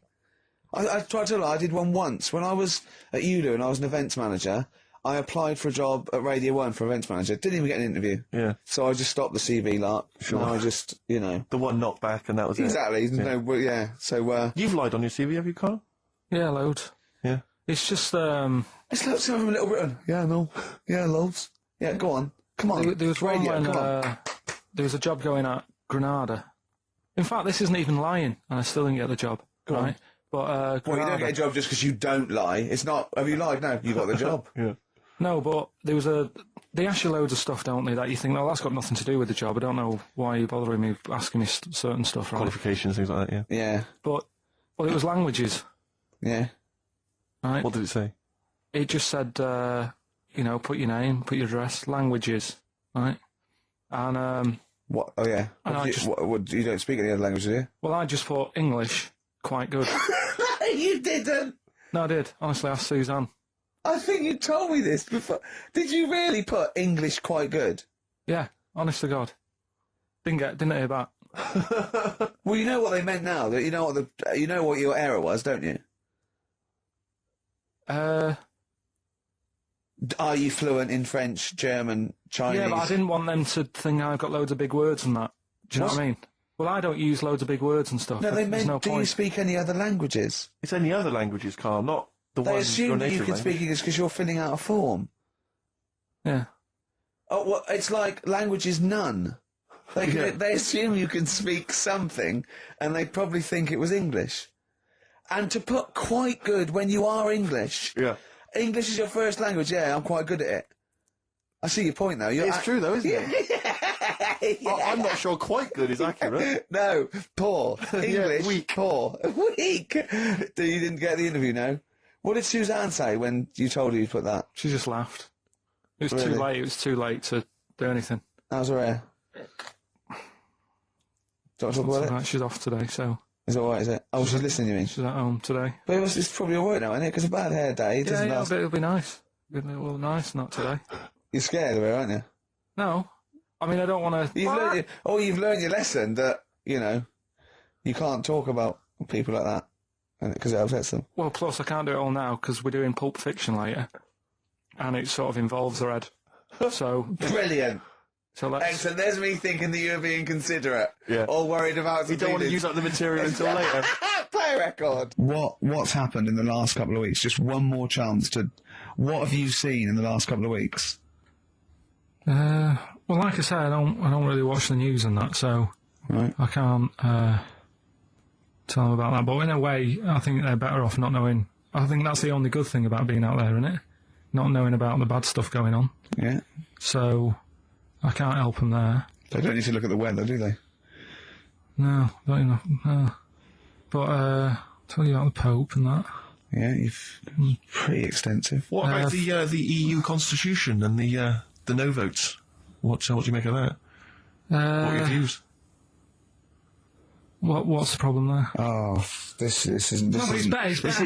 A: I tried to lie. I did one once when I was at ULU and I was an events manager. I applied for a job at Radio 1 for events manager. Didn't even get an interview.
B: Yeah.
A: So I just stopped the CV lark.
B: Sure.
A: Now I just,
B: The one knocked back and that was
A: Exactly.
B: it.
A: No, well, yeah. So,
B: You've lied on your CV, have you, Carl?
C: Yeah, loads.
B: Yeah.
C: It's just
A: it's like some from Little Britain. Yeah, no. Yeah, loads. Yeah, go on. Come on.
C: there was one
A: Radio,
C: when
A: come on.
C: there was a job going at Granada. In fact, this isn't even lying, and I still didn't get the job. Right? But
A: Well, you
C: Granada,
A: don't get a job just because you don't lie. It's not, have you lied? No, you got the job.
B: Yeah.
C: no, but there was they ask you loads of stuff, don't they? That you think, no, that's got nothing to do with the job. I don't know why you're bothering me asking me certain stuff, right?
B: Qualifications, things like that, yeah.
A: Yeah,
C: But it was languages,
A: yeah.
C: right?
B: What did it say?
C: It just said, put your name, put your address, languages, right? And
A: What? Oh, yeah.
C: And I
A: You don't speak any other language, do you?
C: well, I just thought English quite good.
A: You didn't.
C: No, I did. Honestly, ask Suzanne.
A: I think you told me this before. Did you really put English quite good?
C: Yeah, honest to God. Didn't hear back.
A: Well, you know what they meant now. That you know what your error was, don't you? Are you fluent in French, German, Chinese?
C: Yeah, but I didn't want them to think I've got loads of big words and that. Do you know what I mean? Well, I don't use loads of big words and stuff.
A: No, they
C: There's
A: meant,
C: no
A: do
C: point.
A: you speak any other languages?
D: It's any other languages, Carl, not the
A: They
D: one
A: assume
D: your
A: that you
D: native
A: can
D: language.
A: speak English because you're filling out a form.
C: Yeah.
A: Oh, well, it's like language is none.
D: Yeah.
A: They assume you can speak something, and they probably think it was English. And to put quite good when you are English.
D: Yeah.
A: English is your first language, yeah, I'm quite good at it. I see your point, though.
D: It's true, though, isn't it? I'm not sure quite good is accurate.
A: No, poor. English,
D: weak.
A: poor. Weak. You didn't get the interview, no? What did Suzanne say when you told her you put that?
C: She just laughed. It was
A: Really?
C: too late. It was too late to do anything.
A: How's her hair? Do you want to talk about it?
C: Right, she's off today, so
A: Is it alright, is it? Oh, she's listening, you mean?
C: she's at home today.
A: But it's probably alright now, isn't it? Because a bad hair day doesn't last.
C: It'll be nice. It'll be nice, not today.
A: You're scared of her, aren't you?
C: No. I mean, I don't want to...
A: You've learned your lesson that, you can't talk about people like that because it upsets them.
C: Well, plus I can't do it all now because we're doing Pulp Fiction later. And it sort of involves her head. So...
A: Brilliant.
C: So let's...
A: Excellent. There's me thinking that you're being considerate.
D: Yeah.
A: Or worried about...
D: You don't want to use up the material until later.
A: Play a record. What's happened in the last couple of weeks? Just one more chance to... What have you seen in the last couple of weeks?
C: Well, like I say, I don't really watch the news and that, so
A: Right.
C: I can't tell them about that. But in a way, I think they're better off not knowing. I think that's the only good thing about being out there, isn't it? Not knowing about the bad stuff going on.
A: Yeah.
C: So I can't help them there.
A: They don't need to look at the weather, do they?
C: No, don't enough. No. But tell you about the Pope and that.
A: Yeah, pretty extensive.
E: What about the EU constitution and the no votes? What do you make of that? What are your views?
C: What's the problem there?
A: Oh, this isn't
C: not knowing.
A: broadcasting,
C: It's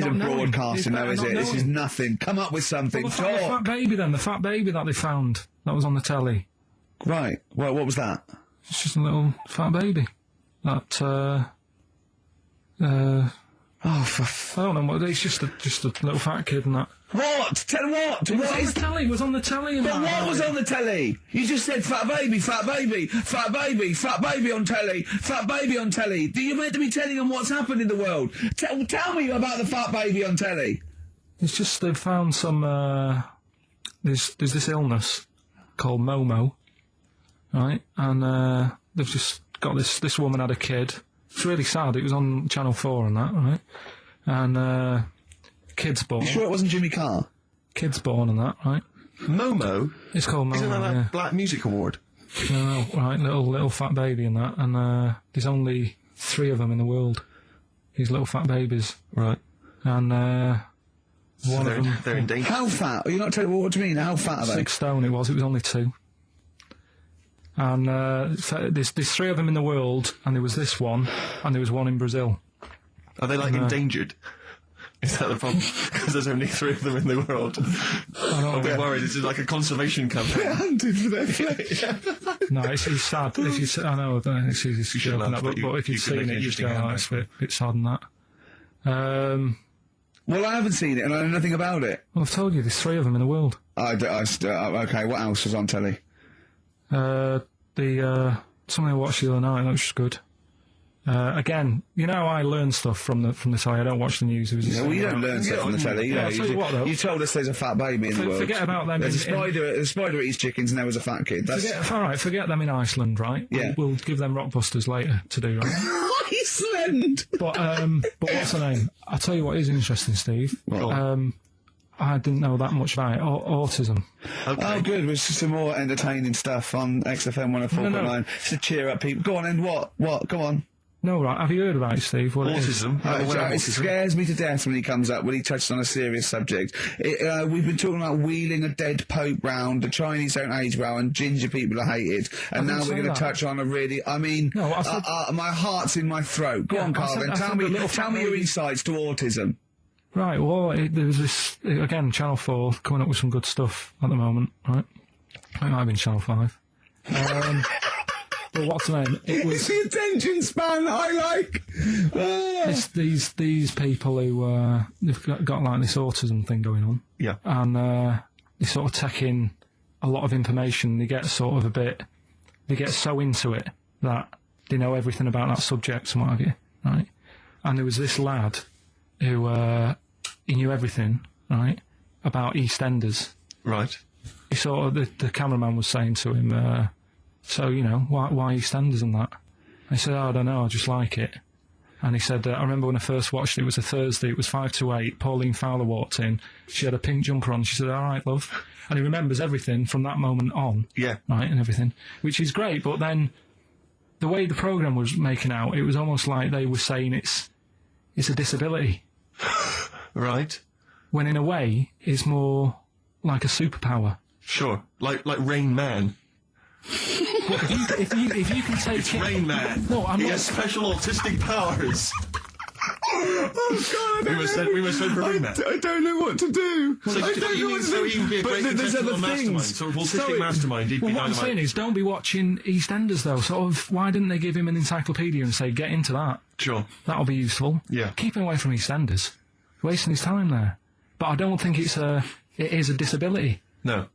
A: though,
C: better
A: is
C: not
A: it? This is
C: knowing.
A: nothing. Come up with something.
C: The fat
A: Talk.
C: baby then, the fat baby that they found, that was on the telly.
A: Right. Well, what was that?
C: It's just a little fat baby. That,
A: Oh, for
C: I don't know what, it's just a little fat kid and that.
A: what? Tell what?
C: It was
A: What
C: on
A: is?
C: the telly, it was on the telly and
A: But
C: that.
A: what was on the telly? You just said fat baby, fat baby, fat baby, fat baby on telly, fat baby on telly. Do you meant to be telling them what's happened in the world? Tell me about the fat baby on telly.
C: It's just they've found some, there's this illness called Momo, right? And they've just got this woman had a kid. It's really sad. It was on Channel 4 and that, right? And kid's born.
A: You sure it wasn't Jimmy Carr?
C: Kid's born and that, right?
E: Momo?
C: It's called Momo,
E: Isn't that
C: yeah.
E: Black Music Award?
C: No, right, little fat baby and that. And there's only 3 of them in the world. These little fat babies.
E: Right.
C: And one of them...
E: They're in danger.
A: How fat? Are you not telling me what do you mean? How fat are they?
C: 6 stone it was only 2. And there's 3 of them in the world, and there was this one, and there was one in Brazil.
E: Are they like endangered? Is that the problem? Because there's only 3 of them in the world. I'm a bit worried. This is like a conservation campaign.
A: Hunted for their flesh.
C: No, it's sad. I know, it's easy to joke
E: laugh,
C: and that,
E: but
C: but if
E: you
C: you'd
E: could make
C: seen
E: an
C: it, you'd
E: interesting
C: go,
E: campaign
C: it's a bit sad and that.
A: Well, I haven't seen it, and I know nothing about it.
C: Well, I've told you, there's 3 of them in the world.
A: Okay, what else was on telly?
C: Something I watched the other night, that was just good. Again, you know, I learn stuff from the telly. I don't watch the news. It was
A: Well, you don't learn stuff on the telly.
C: Yeah, I'll tell you what, though.
A: You told us there's a fat baby in the world.
C: Forget about them.
A: There's a spider eats chickens, and there was a fat kid.
C: Forget them in Iceland, right?
A: Yeah.
C: We'll give them Rockbusters later to do, right?
A: Iceland!
C: But what's the name? I'll tell you what is interesting, Steve.
A: What?
C: I didn't know that much about it. Autism.
A: Okay. Oh, good. It's just some more entertaining stuff on XFM 104.9.
C: No.
A: Just to cheer up people. Go on, and what? Go on.
C: No, right. Have you heard about it, Steve? What
E: Autism.
A: It scares me to death when he comes up, when he touches on a serious subject. We've been talking about wheeling a dead pope round, the Chinese don't age well, and ginger people are hated. And now we're going to touch on a really,
C: No, I said...
A: my heart's in my throat. Go on, Karl, then. Tell me your insights to autism.
C: Right, well, there was this, again, Channel 4 coming up with some good stuff at the moment, right? It might have been Channel 5. But what's the name? It was...
A: It's the attention span I like!
C: It's these people who, they've got like this autism thing going on.
E: Yeah.
C: And they sort of take in a lot of information. They get sort of they get so into it that they know everything about that subject and what have you, right? And there was this lad who, he knew everything, right, about EastEnders.
E: Right.
C: He sort of, the cameraman was saying to him, so, you know, why EastEnders and that? And he said, I don't know, I just like it. And he said, I remember when I first watched it, it was a Thursday, it was 5 to 8, Pauline Fowler walked in, she had a pink jumper on, she said, all right, love. And he remembers everything from that moment on.
E: Yeah.
C: Right, and everything, which is great, but then the way the programme was making out, it was almost like they were saying it's a disability.
E: Right.
C: When in a way, it's more like a superpower.
E: Sure. Like Rain Man.
C: Well, if you can take
E: It's
C: it...
E: Rain Man.
C: No, I'm
E: he
C: not...
E: has special autistic powers.
A: Oh, God,
E: we must send for Rain Man.
A: I don't know what to do.
E: So
A: I don't know what to do.
E: he would be a
A: But
E: great
A: there's
E: contestant
A: other
E: on Mastermind.
A: things.
E: So autistic
A: Sorry.
E: Mastermind, he'd
C: Well,
E: be
C: what I'm saying
E: dynamite.
C: is, don't be watching EastEnders, though. Sort of, why didn't they give him an encyclopedia and say, get into that?
E: Sure.
C: That'll be useful.
E: Yeah.
C: Keep him away from EastEnders. Wasting his time there. But I don't think it is a disability.
E: No.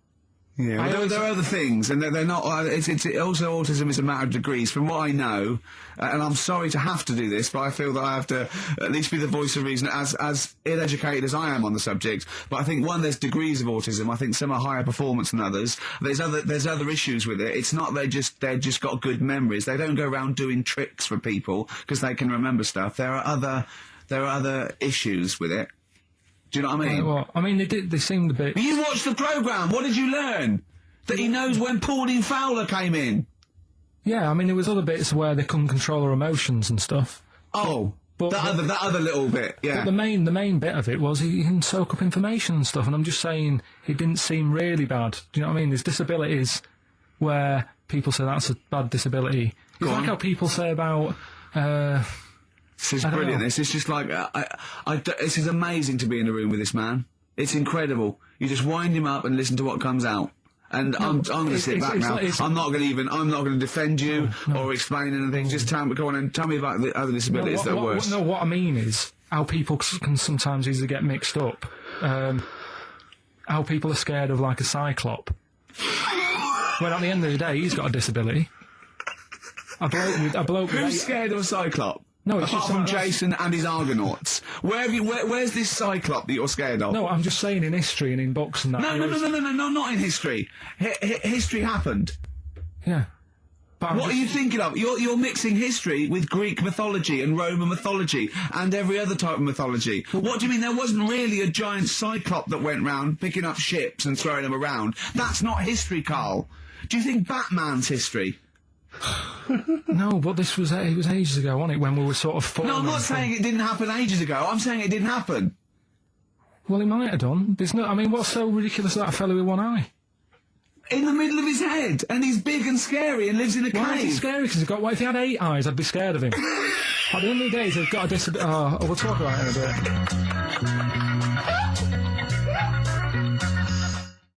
A: Yeah, well, there are other things, and they're not. It's also autism is a matter of degrees. From what I know, and I'm sorry to have to do this, but I feel that I have to at least be the voice of reason, as ill-educated as I am on the subject. But I think there's degrees of autism. I think some are higher performance than others. There's other issues with it. It's not they're just got good memories. They don't go around doing tricks for people because they can remember stuff. There are other issues with it. Do you know what I mean?
C: Well, I mean, they seemed a bit...
A: You watched the programme. What did you learn? That he knows when Pauline Fowler came in.
C: Yeah, I mean, there was other bits where they couldn't control their emotions and stuff.
A: Oh,
C: But
A: that other little bit, yeah.
C: But the main bit of it was he can soak up information and stuff, and I'm just saying it didn't seem really bad. Do you know what I mean? There's disabilities where people say that's a bad disability. It's like how people say about...
A: This is brilliant. This is just like this is amazing to be in a room with this man. It's incredible. You just wind him up and listen to what comes out. And I'm going to sit back now. I'm not going to defend you or explain anything. Just go on and tell me about the other disabilities that are worse.
C: What I mean is how people can sometimes easily get mixed up. How people are scared of like a cyclop. When at the end of the day, he's got a disability. A bloke
A: Who's scared of a cyclop?
C: No, it's
A: apart
C: just
A: from
C: that's-
A: Jason and his Argonauts. Where's this cyclop that you're scared of?
C: No, I'm just saying in history and in books and that.
A: No, not in history. History happened.
C: Yeah. But
A: What are you thinking of? You're mixing history with Greek mythology and Roman mythology and every other type of mythology. What do you mean there wasn't really a giant cyclop that went round picking up ships and throwing them around? That's not history, Karl. Do you think Batman's history?
C: No, but it was ages ago, wasn't it, when we were sort of...
A: No, I'm not saying it didn't happen ages ago. I'm saying it didn't happen.
C: Well, it might have done. There's no... I mean, what's so ridiculous about a fellow with one eye?
A: In the middle of his head, and he's big and scary and lives in a
C: Why is he
A: cave.
C: scary? Because what if he had 8 eyes? I'd be scared of him. At the end of the day, he's got a disability... Oh, we'll talk about it in a bit.